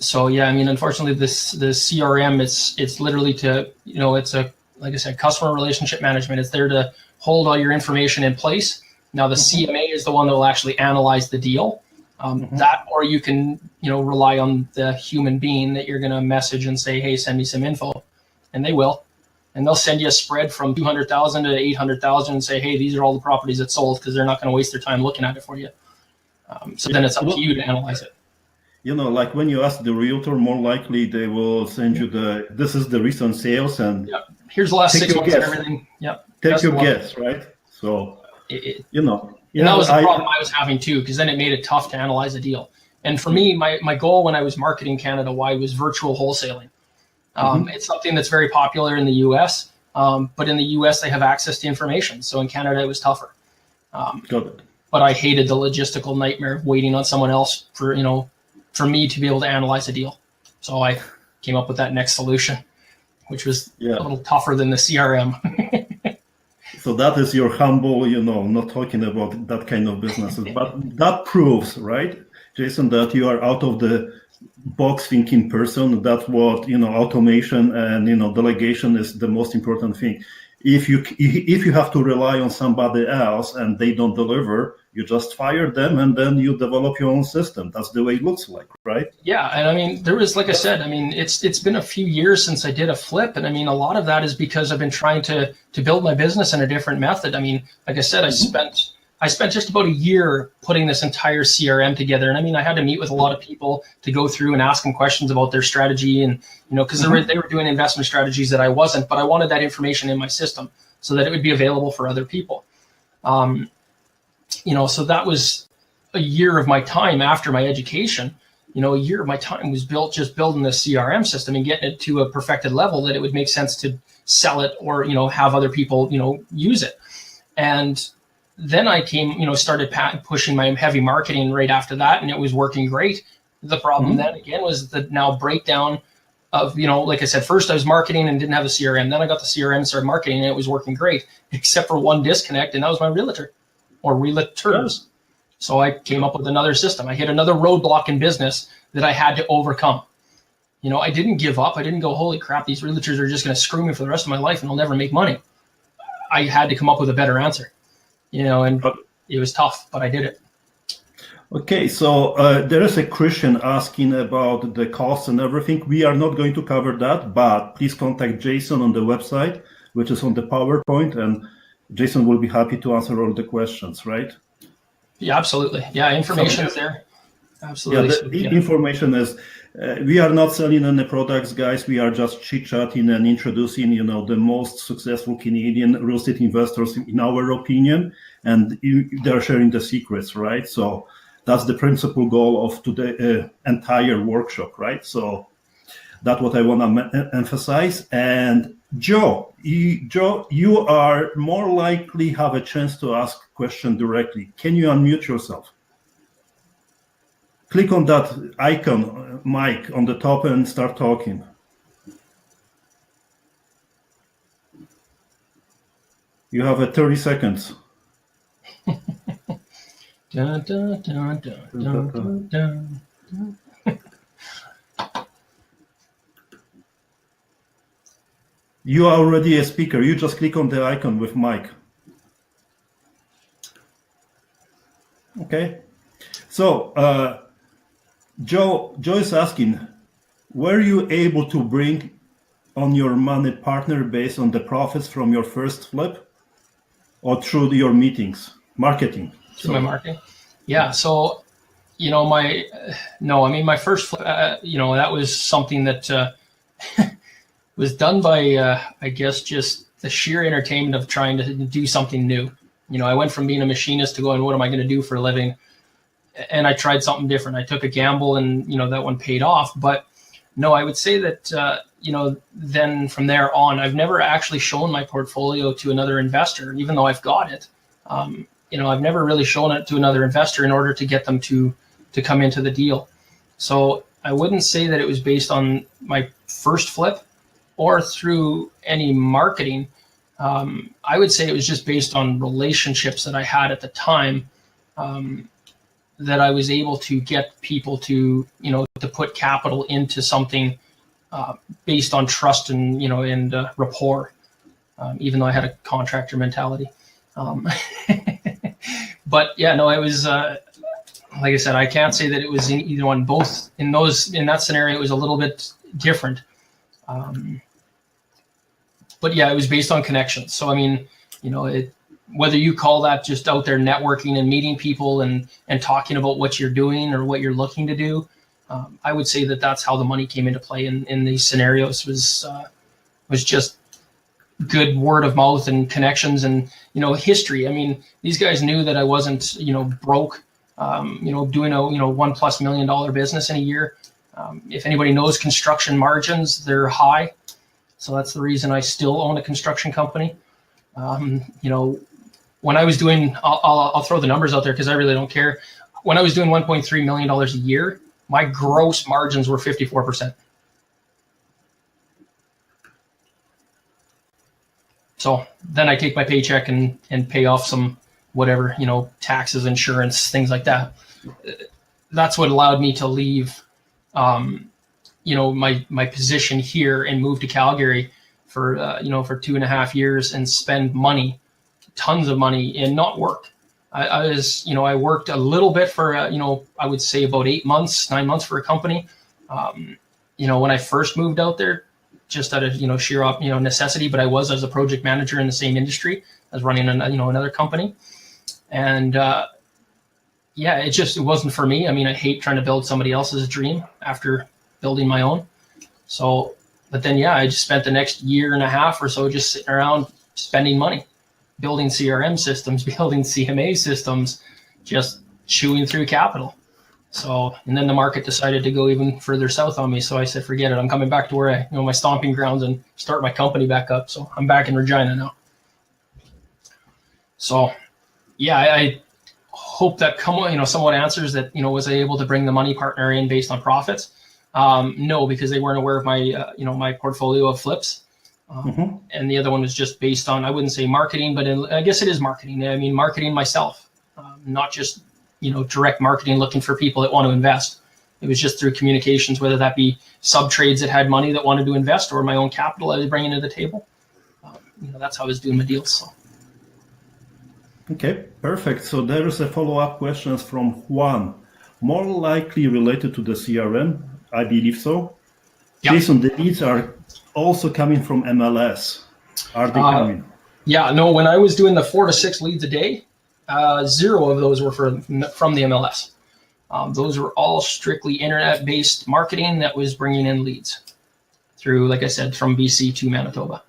So yeah, I mean, unfortunately, the CRM, it's literally to, it's like I said, customer relationship management. It's there to hold all your information in place. Now the CMA is the one that will actually analyze the deal. That, or you can, rely on the human being that you're going to message and say, hey, send me some info, and they will, and they'll send you a spread from 200,000 to 800,000 and say, hey, these are all the properties that sold, because they're not going to waste their time looking at it for you. So then it's up to you to analyze it. Like when you ask the realtor, more likely they will send you this is the recent sales, and yep, here's the last 6 months and everything. Yep. Take your guess, right? So, and that was the problem I was having too, because then it made it tough to analyze a deal. And for me, my goal when I was marketing Canada-wide was virtual wholesaling. It's something that's very popular in the U.S., but in the U.S. they have access to information. So in Canada it was tougher. Got it. But I hated the logistical nightmare of waiting on someone else for me to be able to analyze a deal. So I came up with that next solution, which was a little tougher than the CRM. So that is your humble, not talking about that kind of businesses, but that proves, right, Jason, that you are out of the box thinking person. That's what, automation and, delegation is the most important thing. If you have to rely on somebody else and they don't deliver, you just fire them and then you develop your own system. That's the way it looks like, right? Yeah, and I mean, there was, like I said, I mean, it's been a few years since I did a flip, and I mean, a lot of that is because I've been trying to build my business in a different method. I mean, like I said, I spent just about a year putting this entire CRM together, and I mean, I had to meet with a lot of people to go through and ask them questions about their strategy, and because they were doing investment strategies that I wasn't, but I wanted that information in my system so that it would be available for other people. So that was a year of my time after my education. A year of my time was just building the CRM system and getting it to a perfected level that it would make sense to sell it or, have other people, use it. And then I started pushing my heavy marketing right after that, and it was working great. The problem then again was the now breakdown of, like I said, first I was marketing and didn't have a CRM. Then I got the CRM and started marketing, and it was working great, except for one disconnect, and that was my realtor or realtors. So I came up with another system. I hit another roadblock in business that I had to overcome. I didn't give up. I didn't go, holy crap, these realtors are just going to screw me for the rest of my life and I'll never make money. I had to come up with a better answer, and it was tough, but I did it. Okay, so there is a Christian asking about the costs and everything. We are not going to cover that, but please contact Jason on the website, which is on the PowerPoint, and Jason will be happy to answer all the questions, right? Yeah, absolutely. Yeah, information is there. Absolutely. Yeah, the information is, we are not selling any products, guys. We are just chit-chatting and introducing, the most successful Canadian real estate investors, in our opinion, and they're sharing the secrets, right? So that's the principal goal of today's entire workshop, right? So that's what I want to emphasize. And Joe, you are more likely have a chance to ask a question directly. Can you unmute yourself? Click on that icon, mic, on the top and start talking. You have 30 seconds. Dun, dun, dun, dun, dun, dun, dun. You are already a speaker. You just click on the icon with mic. Okay. So Joe is asking, were you able to bring on your money partner based on the profits from your first flip, or through your meetings, marketing? Through my marketing. Yeah. So, my first flip, that was something that was done by, I guess, just the sheer entertainment of trying to do something new. I went from being a machinist to going, what am I going to do for a living? And I tried something different. I took a gamble, and that one paid off. But no, I would say that then from there on, I've never actually shown my portfolio to another investor, even though I've got it. I've never really shown it to another investor in order to get them to come into the deal. So I wouldn't say that it was based on my first flip or through any marketing. I would say it was just based on relationships that I had at the time, that I was able to get people to put capital into something based on trust and rapport, even though I had a contractor mentality. But yeah, no, it was like I said, I can't say that it was in either one. Both in that scenario, it was a little bit different. But yeah, it was based on connections. So I mean, whether you call that just out there networking and meeting people and talking about what you're doing or what you're looking to do, I would say that that's how the money came into play in these scenarios, was just good word of mouth and connections and history. I mean, these guys knew that I wasn't broke, doing a $1+ million business in a year. If anybody knows construction margins, they're high. So that's the reason I still own a construction company. When I was doing, I'll throw the numbers out there because I really don't care. When I was doing $1.3 million a year, my gross margins were 54%. So then I take my paycheck and pay off some whatever, taxes, insurance, things like that. That's what allowed me to leave, my position here and move to Calgary for 2.5 years and spend money, tons of money, and not work. I worked a little bit for, I would say about 9 months for a company. When I first moved out there, just out of, sheer, necessity, but I was as a project manager in the same industry as running, another company. And, it wasn't for me. I mean, I hate trying to build somebody else's dream after building my own. So, but then, I just spent the next 1.5 years or so just sitting around spending money, building CRM systems, building CMA systems, just chewing through capital. So, and then the market decided to go even further south on me. So I said, forget it. I'm coming back to where my stomping grounds and start my company back up. So I'm back in Regina now. So, I hope that somewhat answers that. Was I able to bring the money partner in based on profits? No, because they weren't aware of my, my portfolio of flips. And the other one was just based on, I wouldn't say marketing, but I guess it is marketing. I mean, marketing myself, not just, direct marketing looking for people that want to invest. It was just through communications, whether that be sub trades that had money that wanted to invest or my own capital I was bringing to the table. That's how I was doing my deals. So. Okay, perfect. So there is a follow-up questions from Juan, more likely related to the CRM. I believe so. Yep. Jason, the leads are also coming from MLS. Are they coming? Yeah, no, when I was doing the 4 to 6 leads a day, 0 of those were from the MLS. Those were all strictly internet-based marketing that was bringing in leads through, like I said, from BC to Manitoba.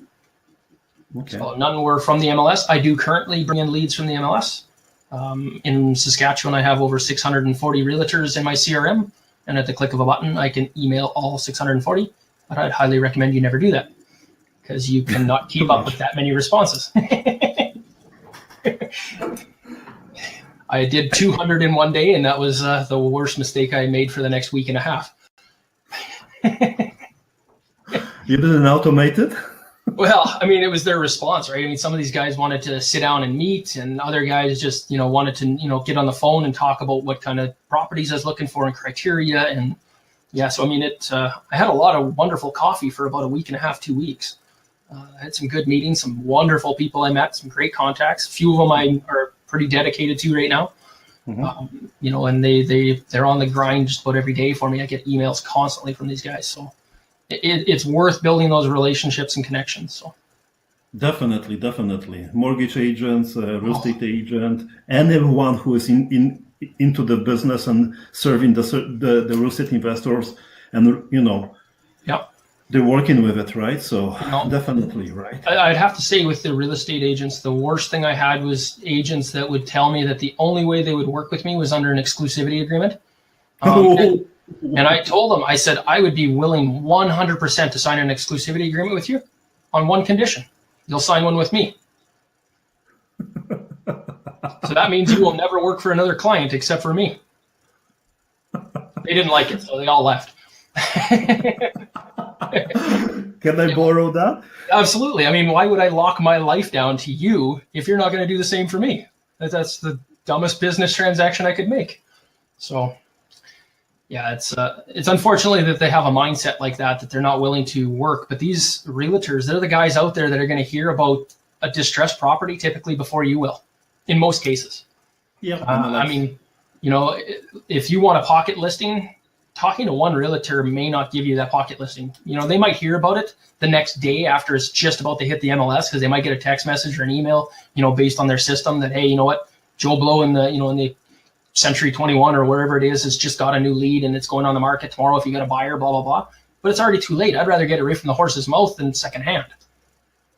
Okay. So none were from the MLS. I do currently bring in leads from the MLS. In Saskatchewan, I have over 640 realtors in my CRM. And at the click of a button, I can email all 640. But I'd highly recommend you never do that because you cannot keep up with that many responses. I did 200 in one day, and that was the worst mistake I made for the next 1.5 weeks. You didn't automate it? Well, I mean, it was their response, right? I mean, some of these guys wanted to sit down and meet, and other guys just, wanted to, get on the phone and talk about what kind of properties I was looking for and criteria. And so, I mean, I had a lot of wonderful coffee for about 1.5 weeks, 2 weeks. I had some good meetings, some wonderful people I met, some great contacts. A few of them I are pretty dedicated to right now. And they're on the grind just about every day for me. I get emails constantly from these guys. So it's worth building those relationships and connections. So Definitely. Mortgage agents, real estate agent, and everyone who is into the business and serving the real estate investors, and yeah, they're working with it, right? So No. definitely, right? I'd have to say with the real estate agents, the worst thing I had was agents that would tell me that the only way they would work with me was under an exclusivity agreement. And I told them, I said, I would be willing 100% to sign an exclusivity agreement with you on one condition. You'll sign one with me. So that means you will never work for another client except for me. They didn't like it, so they all left. Can I borrow that? Absolutely. I mean, why would I lock my life down to you if you're not going to do the same for me? That's the dumbest business transaction I could make. So, yeah, it's unfortunately that they have a mindset like that they're not willing to work. But these realtors, they're the guys out there that are going to hear about a distressed property typically before you will, in most cases. Yeah. I mean, if you want a pocket listing, talking to one realtor may not give you that pocket listing. They might hear about it the next day after it's just about to hit the MLS, because they might get a text message or an email, based on their system that, hey, you know what, Joe Blow in the Century 21 or wherever it is has just got a new lead and it's going on the market tomorrow if you got a buyer, blah, blah, blah. But it's already too late. I'd rather get it right from the horse's mouth than secondhand.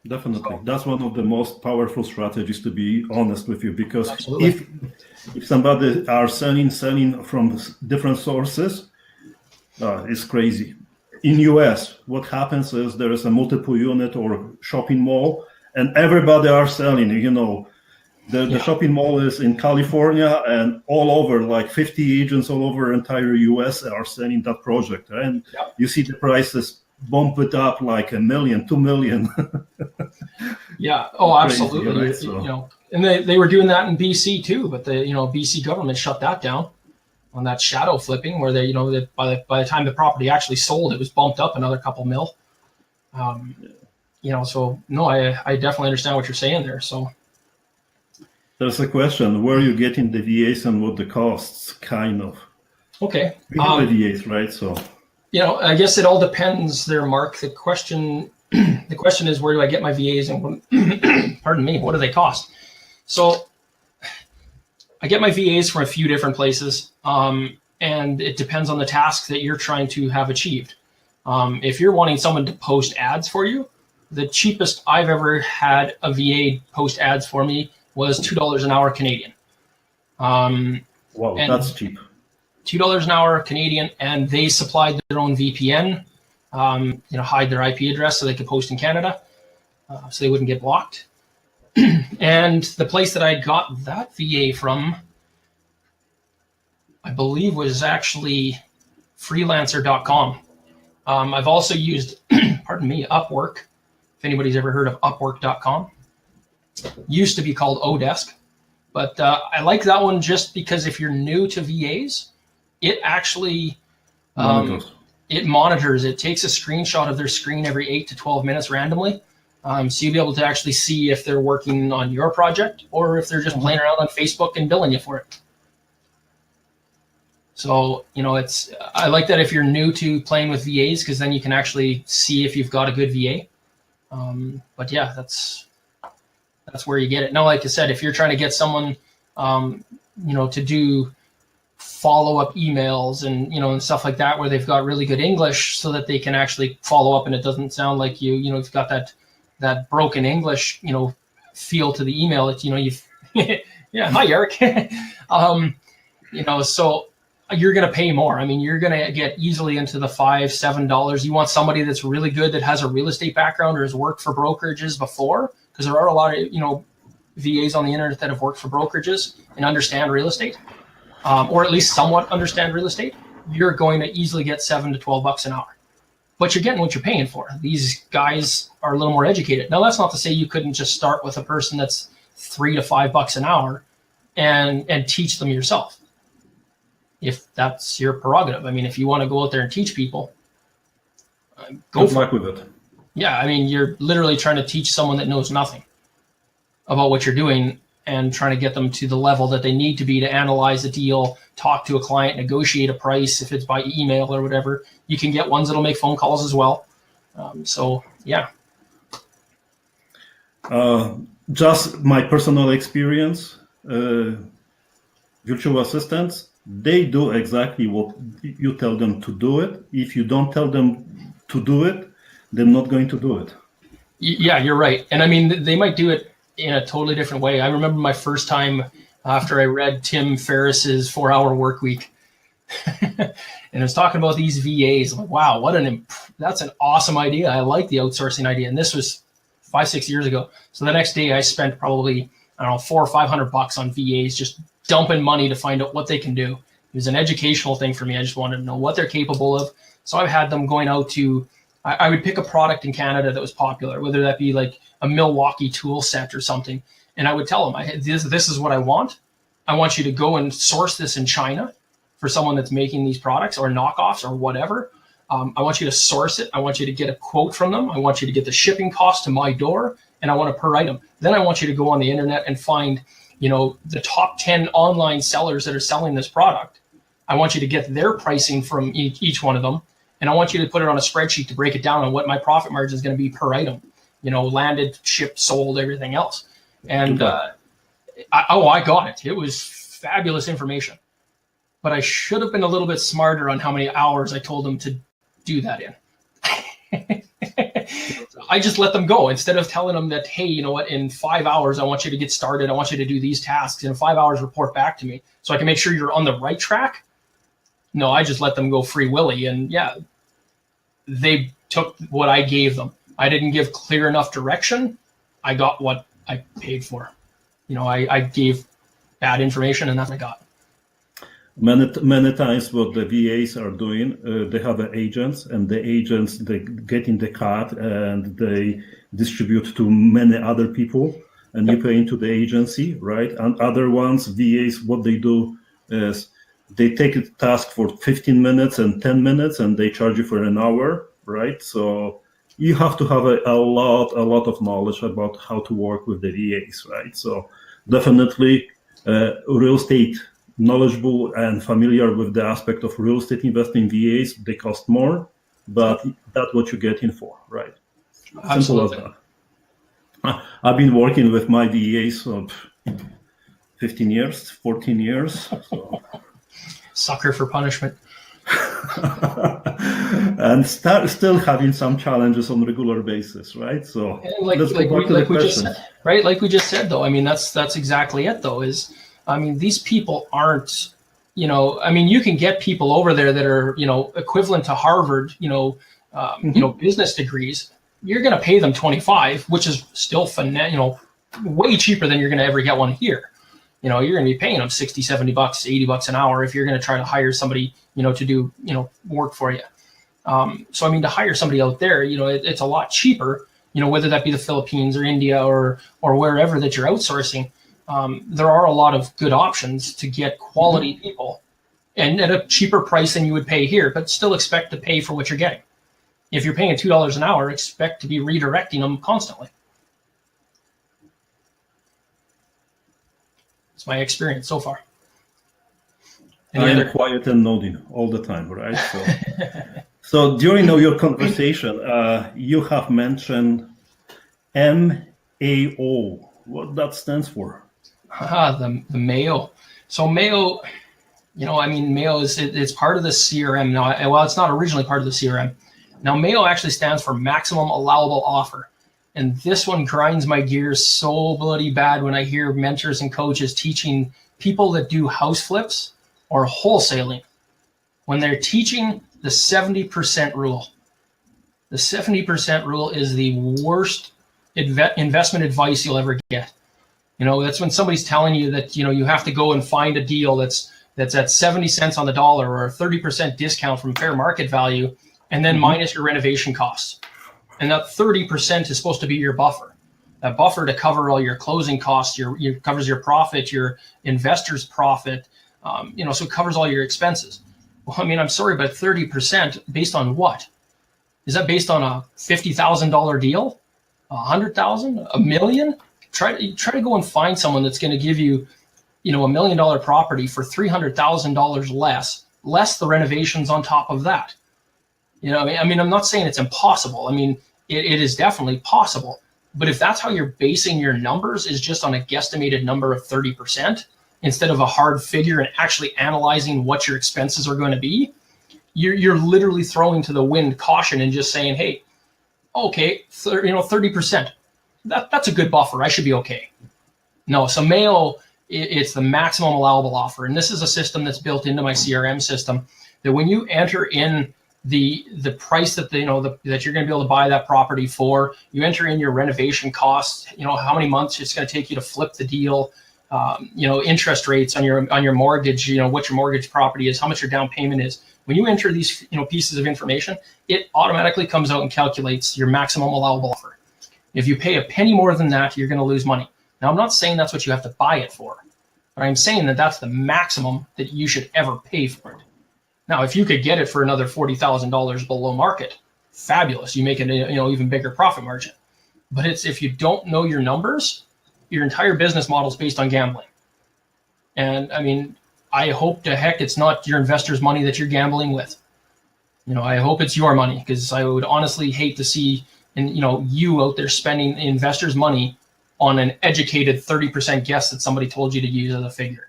Definitely. That's one of the most powerful strategies, to be honest with you, because Absolutely. if somebody are selling from different sources, it's crazy. In US, what happens is there is a multiple unit or shopping mall and everybody are selling, The shopping mall is in California and all over, like 50 agents all over entire US are selling that project. And you see the prices bump it up like $1 million, $2 million. Yeah. Oh, absolutely. Crazy, right? And they were doing that in BC too, but the BC government shut that down on that shadow flipping, where they by the time the property actually sold, it was bumped up another couple mil. So no, I definitely understand what you're saying there. So. There's a question, where are you getting the VAs and what the costs, kind of? Okay. We have the VAs, right? So. I guess it all depends there, Mark. The question is, where do I get my VAs and pardon me, what do they cost? So I get my VAs from a few different places, and it depends on the task that you're trying to have achieved. If you're wanting someone to post ads for you, the cheapest I've ever had a VA post ads for me was $2 an hour Canadian. Wow, that's cheap. $2 an hour Canadian, and they supplied their own VPN, hide their IP address so they could post in Canada, so they wouldn't get blocked. And the place that I got that VA from, I believe, was actually freelancer.com. I've also used, Upwork. If anybody's ever heard of Upwork.com. Used to be called Odesk, but I like that one just because if you're new to VAs, it actually it monitors. It takes a screenshot of their screen every 8 to 12 minutes randomly, so you'll be able to actually see if they're working on your project or if they're just playing around on Facebook and billing you for it. So I like that if you're new to playing with VAs, because then you can actually see if you've got a good VA. But yeah, that's where you get it. Now, like I said, if you're trying to get someone, to do follow-up emails and, and stuff like that, where they've got really good English so that they can actually follow up and it doesn't sound like you've got that broken English, feel to the email. It's, yeah, hi, Eric. So you're going to pay more. I mean, you're going to get easily into the $5, $7. You want somebody that's really good, that has a real estate background or has worked for brokerages before, because there are a lot of, VAs on the internet that have worked for brokerages and understand real estate, or at least somewhat understand real estate. You're going to easily get $7 to $12 an hour, but you're getting what you're paying for. These guys are a little more educated. Now, that's not to say you couldn't just start with a person that's $3 to $5 an hour and teach them yourself, if that's your prerogative. I mean, if you want to go out there and teach people, go for it. With it. Yeah, I mean, you're literally trying to teach someone that knows nothing about what you're doing and trying to get them to the level that they need to be to analyze a deal, talk to a client, negotiate a price if it's by email or whatever. You can get ones that'll make phone calls as well. So yeah. Just my personal experience, virtual assistants, they do exactly what you tell them to do it. If you don't tell them to do it, they're not going to do it. Yeah, you're right. And I mean, they might do it in a totally different way. I remember my first time after I read Tim Ferriss's 4-Hour Workweek, and I was talking about these VAs. I'm like, wow, that's an awesome idea. I like the outsourcing idea. And this was 5-6 years ago. So the next day I spent probably, I don't know, $400 or $500 on VAs, just dumping money to find out what they can do. It was an educational thing for me. I just wanted to know what they're capable of. So I've had them going out to, I would pick a product in Canada that was popular, whether that be like a Milwaukee tool set or something. And I would tell them, this is what I want. I want you to go and source this in China for someone that's making these products or knockoffs or whatever. I want you to source it. I want you to get a quote from them. I want you to get the shipping cost to my door, and I want it per item. Then I want you to go on the internet and find, the top 10 online sellers that are selling this product. I want you to get their pricing from each one of them. And I want you to put it on a spreadsheet to break it down on what my profit margin is going to be per item, landed, shipped, sold, everything else. And I got it. It was fabulous information. But I should have been a little bit smarter on how many hours I told them to do that in. I just let them go instead of telling them that, hey, you know what, in 5 hours, I want you to get started. I want you to do these tasks. In 5 hours, report back to me so I can make sure you're on the right track. No, I just let them go free willy. And yeah, they took what I gave them. I didn't give clear enough direction. I got what I paid for. I gave bad information, and that's what I got. Many times what the VAs are doing, they have agents, and the agents, they get in the card and they distribute to many other people, and you pay into the agency, right? And other ones, VAs, what they do is they take a task for 15 minutes and 10 minutes, and they charge you for an hour, right? So you have to have a lot of knowledge about how to work with the VAs, right? So definitely real estate knowledgeable and familiar with the aspect of real estate investing VAs, they cost more, but that's what you get in for, right? Absolutely. Simple as that. I've been working with my VAs for 15 years, 14 years. So. Sucker for punishment. And still having some challenges on a regular basis, right? So like we just said, right? Like we just said, though, I mean, that's exactly it, though, these people aren't, you can get people over there that are, equivalent to Harvard, business degrees. You're going to pay them 25, which is still way cheaper than you're going to ever get one here. You're going to be paying them $60, $70, $80 an hour if you're going to try to hire somebody, to do, work for you. So, to hire somebody out there, it's a lot cheaper, whether that be the Philippines or India or wherever that you're outsourcing. There are a lot of good options to get quality people and at a cheaper price than you would pay here, but still expect to pay for what you're getting. If you're paying $2 an hour, expect to be redirecting them constantly. It's my experience so far. I am quiet and nodding all the time, right? So during your conversation, you have mentioned MAO. What that stands for? The Mayo. So Mayo, Mayo it's part of the CRM now. Well, it's not originally part of the CRM. Now Mayo actually stands for Maximum Allowable Offer. And this one grinds my gears so bloody bad when I hear mentors and coaches teaching people that do house flips or wholesaling when they're teaching the 70% rule. The 70% rule is the worst investment advice you'll ever get. That's when somebody's telling you that, you have to go and find a deal that's at 70 cents on the dollar or a 30% discount from fair market value, and then minus your renovation costs. And that 30% is supposed to be your buffer. That buffer to cover all your closing costs, covers your profit, your investor's profit, so it covers all your expenses. Well, I'm sorry, but 30% based on what? Is that based on a $50,000 deal? $100,000? $1 million? try to go and find someone that's going to give you, $1 million property for $300,000 less the renovations on top of that. I mean, I'm not saying it's impossible. I mean, it is definitely possible. But if that's how you're basing your numbers, is just on a guesstimated number of 30% instead of a hard figure and actually analyzing what your expenses are going to be, you're literally throwing to the wind caution and just saying, hey, okay, 30%. That's a good buffer. I should be okay. No, so Mayo, it's the maximum allowable offer. And this is a system that's built into my CRM system that when you enter in the price that that you're going to be able to buy that property for, you enter in your renovation costs, how many months it's going to take you to flip the deal, interest rates on your mortgage, what your mortgage property is, how much your down payment is. When you enter these pieces of information, it automatically comes out and calculates your maximum allowable offer. If you pay a penny more than that, you're going to lose money. Now, I'm not saying that's what you have to buy it for, but I'm saying that that's the maximum that you should ever pay for it. Now, if you could get it for another $40,000 below market, fabulous. You make an even bigger profit margin. But it's if you don't know your numbers, your entire business model is based on gambling. And I mean, I hope to heck it's not your investors' money that you're gambling with. I hope it's your money, because I would honestly hate to see you out there spending investors' money on an educated 30% guess that somebody told you to use as a figure.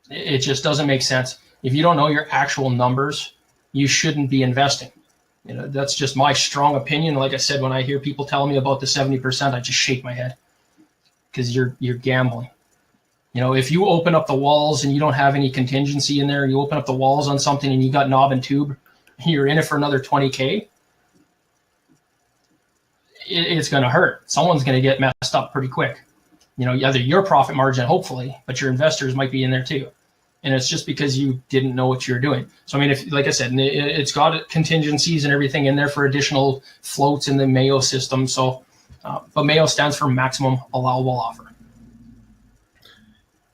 It just doesn't make sense. If you don't know your actual numbers, you shouldn't be investing. That's just my strong opinion. Like I said, when I hear people telling me about the 70%, I just shake my head, because you're gambling. If you open up the walls and you don't have any contingency in there, and you open up the walls on something and you got knob and tube, and you're in it for another 20K, it's going to hurt. Someone's going to get messed up pretty quick. Either your profit margin, hopefully, but your investors might be in there too. And it's just because you didn't know what you're doing. So, I mean, if, like I said, it's got contingencies and everything in there for additional floats in the Mayo system. So, but Mayo stands for maximum allowable offer.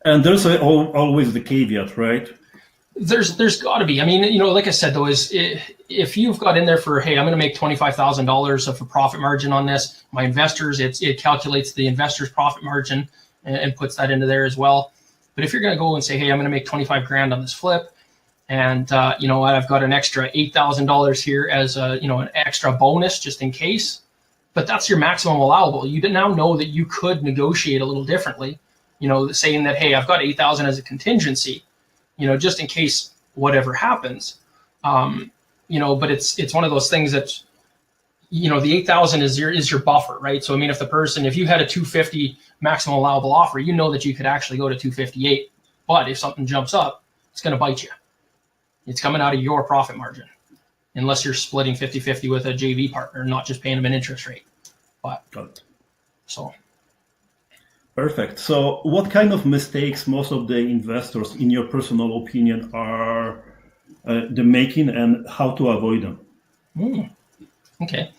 And there's always the caveat, right? There's got to be. I mean, like I said, though, is if you've got in there for, hey, I'm going to make $25,000 of a profit margin on this, my investors, it calculates the investor's profit margin and puts that into there as well. But if you're going to go and say, hey, I'm going to make 25 grand on this flip, and I've got an extra $8,000 here as an extra bonus just in case, but that's your maximum allowable. You now know that you could negotiate a little differently, saying that, hey, I've got 8,000 as a contingency, just in case whatever happens. But it's one of those things that, the 8,000 is your buffer, right? So, I mean, if you had a 250 maximum allowable offer, that you could actually go to 258. But if something jumps up, it's going to bite you. It's coming out of your profit margin, unless you're splitting 50-50 with a JV partner, not just paying them an interest rate. But so. Perfect. So what kind of mistakes most of the investors, in your personal opinion, are making, and how to avoid them? Okay.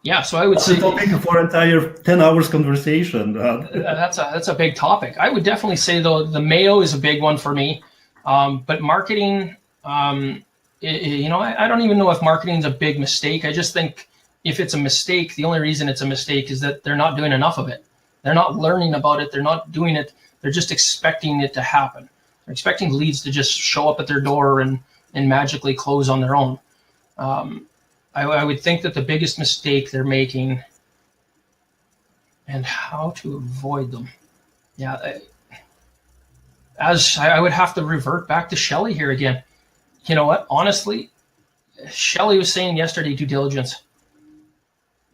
Yeah, so I would say... That's a topic for an entire 10 hours conversation. That's a big topic. I would definitely say, though, the Mayo is a big one for me. But marketing, I don't even know if marketing is a big mistake. I just think if it's a mistake, the only reason it's a mistake is that they're not doing enough of it. They're not learning about it. They're not doing it. They're just expecting it to happen. They're expecting leads to just show up at their door and magically close on their own. I would think that the biggest mistake they're making, and how to avoid them. Yeah, I would have to revert back to Shelley here again. You know what? Honestly, Shelley was saying yesterday, due diligence.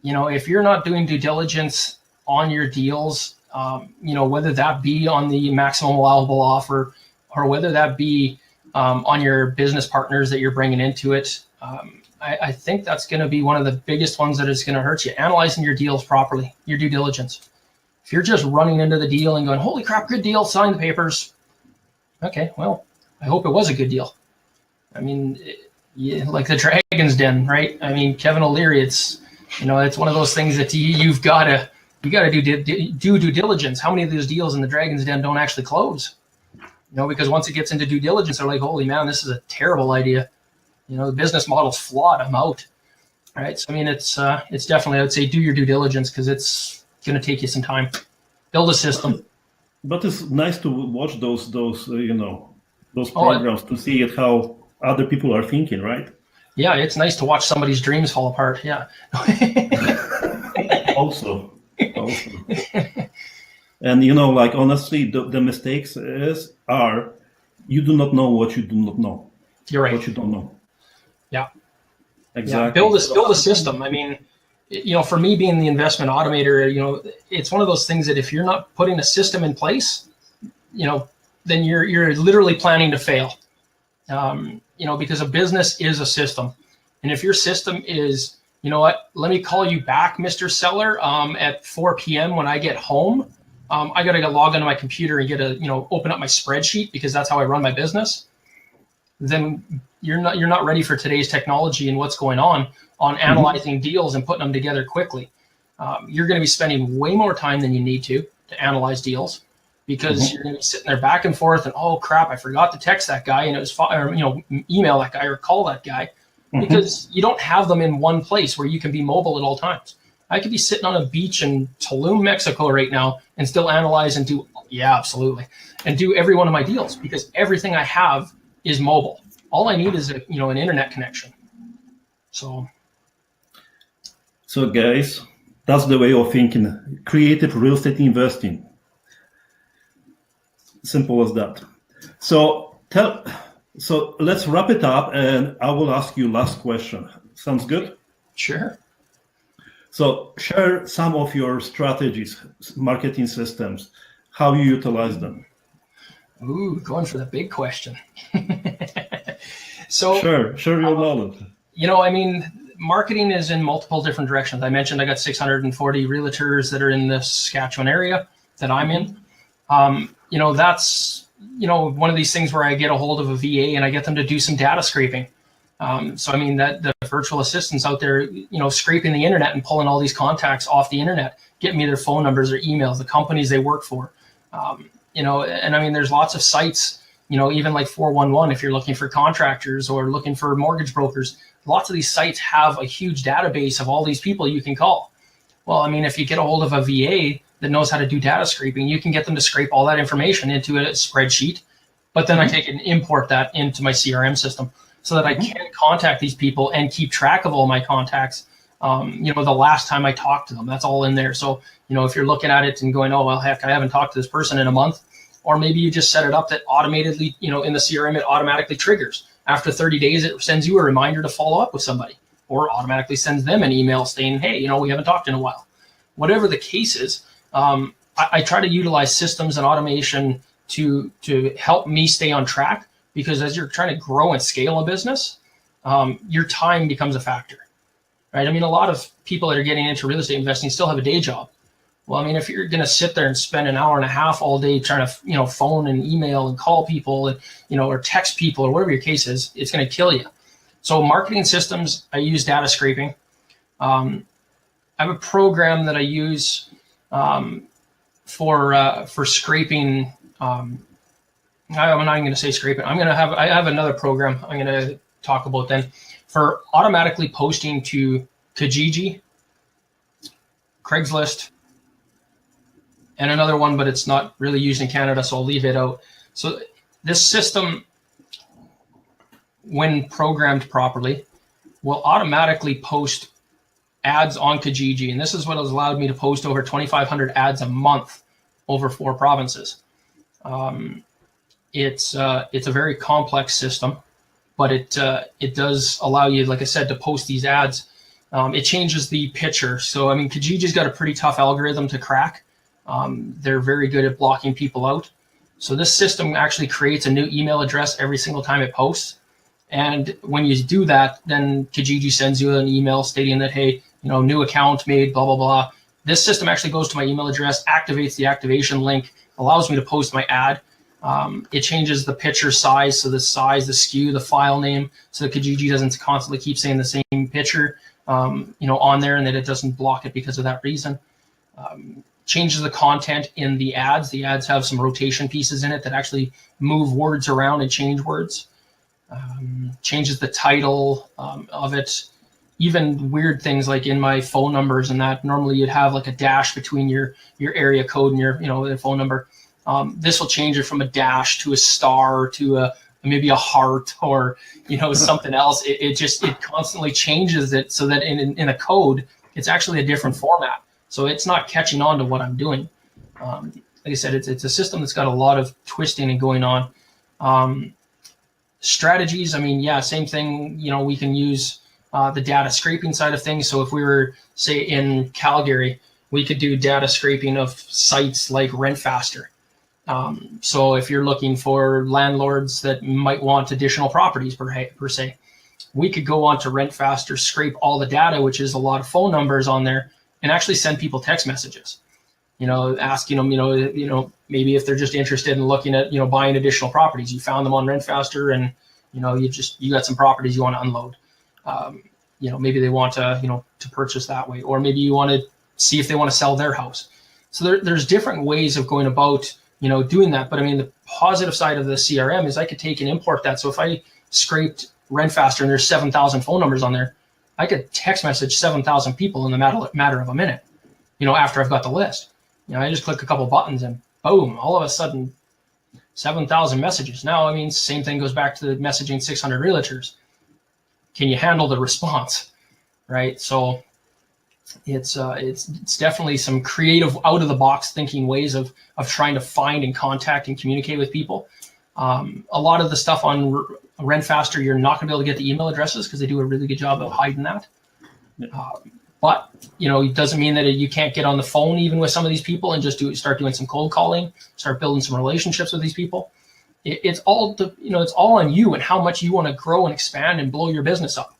If you're not doing due diligence on your deals, whether that be on the maximum allowable offer or whether that be on your business partners that you're bringing into it, I think that's going to be one of the biggest ones that is going to hurt you. Analyzing your deals properly, your due diligence. If you're just running into the deal and going, holy crap, good deal, sign the papers. Okay, well, I hope it was a good deal. I mean, like the Dragon's Den, right? I mean, Kevin O'Leary, it's one of those things that you've got to do due diligence. How many of those deals in the Dragon's Den don't actually close? Because once it gets into due diligence, they're like, holy man, this is a terrible idea. The business model's flawed. I'm out. Right. So, I mean, it's definitely, I would say, do your due diligence, because going to take you some time. Build a system. But it's nice to watch those programs to see how other people are thinking, right? Yeah, it's nice to watch somebody's dreams fall apart. Yeah. also. And like honestly, the mistakes are you do not know what you do not know. You're right. What you don't know. Yeah. Exactly. Yeah. Build a system. I mean, for me being the investment automator, it's one of those things that if you're not putting a system in place, then you're literally planning to fail. Because a business is a system. And if your system is, let me call you back, Mr. Seller, at 4 p.m. when I get home, I got to log onto my computer and open up my spreadsheet because that's how I run my business. Then you're not ready for today's technology and what's going on analyzing deals and putting them together quickly. You're going to be spending way more time than you need to analyze deals because you're going to be sitting there back and forth and, oh crap, I forgot to text that guy and it was email that guy or call that guy because you don't have them in one place where you can be mobile at all times. I could be sitting on a beach in Tulum, Mexico right now and still analyze and do every one of my deals because everything I have is mobile. All I need is an internet connection. So guys, that's the way of thinking. Creative real estate investing. Simple as that. So let's wrap it up, and I will ask you last question. Sounds good? Sure. So share some of your strategies, marketing systems, how you utilize them. Ooh, going for the big question. So share your knowledge. Marketing is in multiple different directions. I mentioned I got 640 realtors that are in the Saskatchewan area that I'm in. That's one of these things where I get a hold of a VA and I get them to do some data scraping. That the virtual assistants out there, scraping the internet and pulling all these contacts off the internet, getting me their phone numbers or emails, the companies they work for. There's lots of sites, even like 411, if you're looking for contractors or looking for mortgage brokers, lots of these sites have a huge database of all these people you can call. Well, if you get a hold of a VA that knows how to do data scraping, you can get them to scrape all that information into a spreadsheet, but then I take and import that into my CRM system so that I can contact these people and keep track of all my contacts. The last time I talked to them, that's all in there. So, if you're looking at it and going, oh, well, heck, I haven't talked to this person in a month, or maybe you just set it up that automatically, in the CRM, it automatically triggers. After 30 days, it sends you a reminder to follow up with somebody or automatically sends them an email saying, hey, we haven't talked in a while. Whatever the case is, I try to utilize systems and automation to help me stay on track because as you're trying to grow and scale a business, your time becomes a factor, right? A lot of people that are getting into real estate investing still have a day job. Well, if you're going to sit there and spend an hour and a half all day trying to, phone and email and call people and, or text people or whatever your case is, it's going to kill you. So marketing systems, I use data scraping. I have a program that I use for scraping. I'm not even going to say scraping. I have another program I'm going to talk about then for automatically posting to Kijiji, Craigslist, and another one, but it's not really used in Canada, so I'll leave it out. So this system, when programmed properly, will automatically post ads on Kijiji. And this is what has allowed me to post over 2,500 ads a month over 4 provinces. It's a very complex system, but it does allow you, like I said, to post these ads. It changes the picture. So, Kijiji's got a pretty tough algorithm to crack. They're very good at blocking people out. So this system actually creates a new email address every single time it posts. And when you do that, then Kijiji sends you an email stating that, hey, new account made, blah, blah, blah. This system actually goes to my email address, activates the activation link, allows me to post my ad. It changes the picture size, so the size, the SKU, the file name, so that Kijiji doesn't constantly keep saying the same picture, on there, and that it doesn't block it because of that reason. Changes the content in the ads. The ads have some rotation pieces in it that actually move words around and change words. Changes the title of it. even weird things like in my phone numbers and that, normally you'd have like a dash between your area code and your phone number. This will change it from a dash to a star to maybe a heart or something else. It constantly changes it so that in a code it's actually a different format. So it's not catching on to what I'm doing. Like I said, it's a system that's got a lot of twisting and going on. Strategies, I mean, yeah, same thing. We can use the data scraping side of things. So if we were, say, in Calgary, we could do data scraping of sites like RentFaster. So if you're looking for landlords that might want additional properties per se, we could go on to RentFaster, scrape all the data, which is a lot of phone numbers on there, and actually send people text messages, asking them, maybe if they're just interested in looking at, buying additional properties. You found them on RentFaster and, you got some properties you want to unload. Maybe they want to purchase that way, or maybe you want to see if they want to sell their house. So there's different ways of going about, doing that. But I mean, the positive side of the CRM is I could take and import that. So if I scraped RentFaster and there's 7,000 phone numbers on there, I could text message 7,000 people in the matter of a minute, after I've got the list. I just click a couple buttons and boom, all of a sudden 7,000 messages. Now, I mean, same thing goes back to the messaging 600 realtors. Can you handle the response, right? So it's definitely some creative, out of the box thinking ways of trying to find and contact and communicate with people. A lot of the stuff on RentFaster, you're not going to be able to get the email addresses because they do a really good job of hiding that. But it doesn't mean that you can't get on the phone even with some of these people and just start doing some cold calling, start building some relationships with these people. It's all it's all on you and how much you want to grow and expand and blow your business up.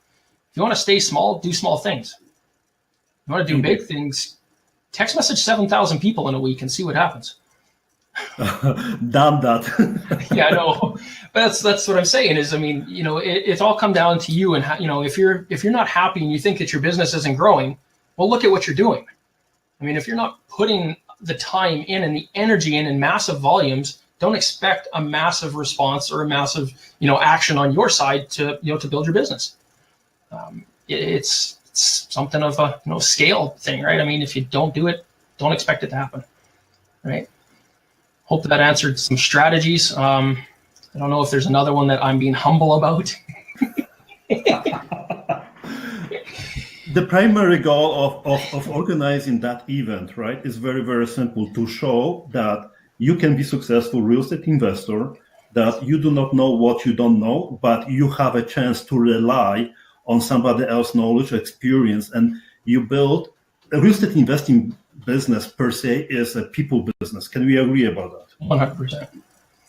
If you want to stay small, do small things. If you want to do big things, text message 7,000 people in a week and see what happens. Done that. Yeah, I know. But that's what I'm saying is, I mean, it's all come down to you and how, if you're not happy and you think that your business isn't growing, well, look at what you're doing. I mean, if you're not putting the time in and the energy in massive volumes, don't expect a massive response or a massive, action on your side to build your business. It's something of a scale thing, right? I mean, if you don't do it, don't expect it to happen, right? Hope that answered some strategies. I don't know if there's another one that I'm being humble about. The primary goal of organizing that event, right, is very, very simple: to show that you can be successful real estate investor, that you do not know what you don't know, but you have a chance to rely on somebody else's knowledge, experience, and you build a real estate investing business per se is a people business. Can we agree about that? 100%.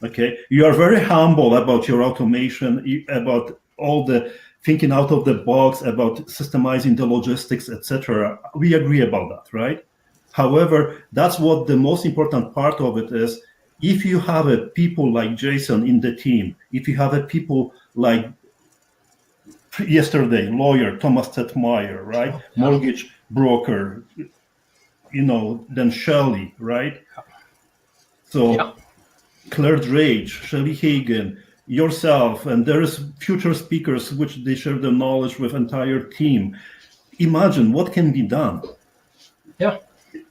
Okay. You are very humble about your automation, about all the thinking out of the box, about systemizing the logistics, etc. We agree about that, right? However, that's what the most important part of it is. If you have a people like Jason in the team, if you have a people like yesterday, lawyer Thomas Meier, right? Yeah. Mortgage broker, then Shelley, right? So yeah. Claire Drage, Shelley Hagan, yourself, and there is future speakers which they share the knowledge with entire team. Imagine what can be done. Yeah.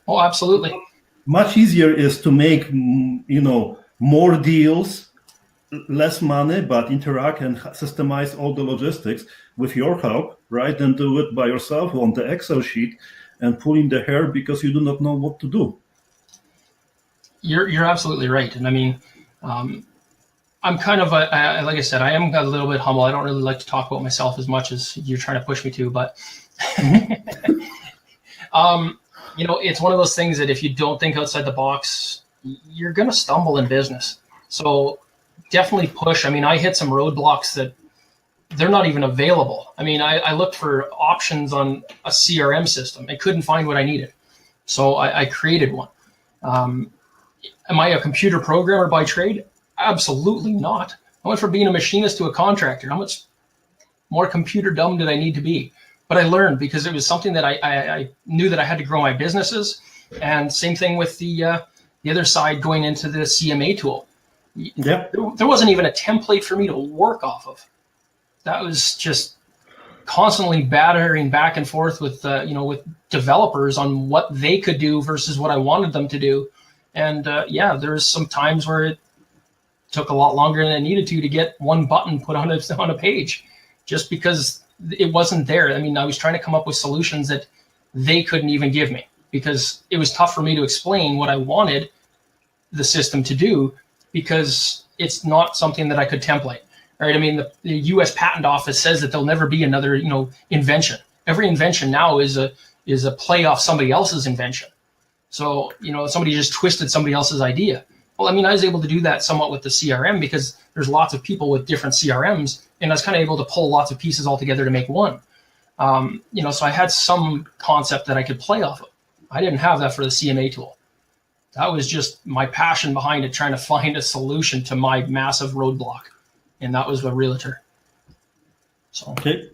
Oh, absolutely. Much easier is to make, more deals, less money, but interact and systemize all the logistics with your help, right? Than do it by yourself on the Excel sheet and pulling the hair because you do not know what to do. You're absolutely right. And I mean, I'm kind of like I said, I am a little bit humble. I don't really like to talk about myself as much as you're trying to push me to, but it's one of those things that if you don't think outside the box, you're going to stumble in business. So definitely push. I mean, I hit some roadblocks that they're not even available. I mean, I looked for options on a CRM system. I couldn't find what I needed. So I created one. Am I a computer programmer by trade? Absolutely not. I went from being a machinist to a contractor. How much more computer dumb did I need to be? But I learned because it was something that I knew that I had to grow my businesses. And same thing with the other side going into the CMA tool. Yep. There wasn't even a template for me to work off of. That was just constantly battering back and forth with with developers on what they could do versus what I wanted them to do. And there's some times where it took a lot longer than it needed to get one button put on a page, just because it wasn't there. I mean, I was trying to come up with solutions that they couldn't even give me, because it was tough for me to explain what I wanted the system to do, because it's not something that I could template. Right? I mean, the U.S. Patent Office says that there'll never be another, invention. Every invention now is a play off somebody else's invention. So, somebody just twisted somebody else's idea. Well, I mean, I was able to do that somewhat with the CRM, because there's lots of people with different CRMs, and I was kind of able to pull lots of pieces all together to make one. So I had some concept that I could play off of. I didn't have that for the CMA tool. That was just my passion behind it, trying to find a solution to my massive roadblock. And that was a realtor. So. Okay.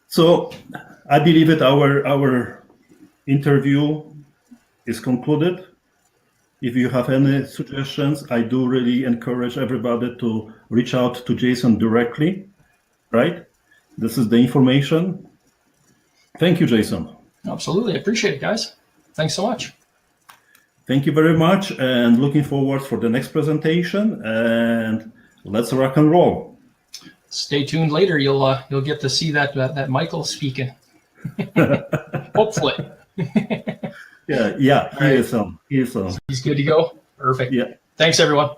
So I believe that our interview is concluded. If you have any suggestions, I do really encourage everybody to reach out to Jason directly, right? This is the information. Thank you, Jason. Absolutely. I appreciate it, guys. Thanks so much. Thank you very much, and looking forward for the next presentation, and let's rock and roll. Stay tuned later. You'll get to see that Michael speaking. Hopefully. Yeah, he is on. He's good to go. Perfect. Yeah. Thanks, everyone.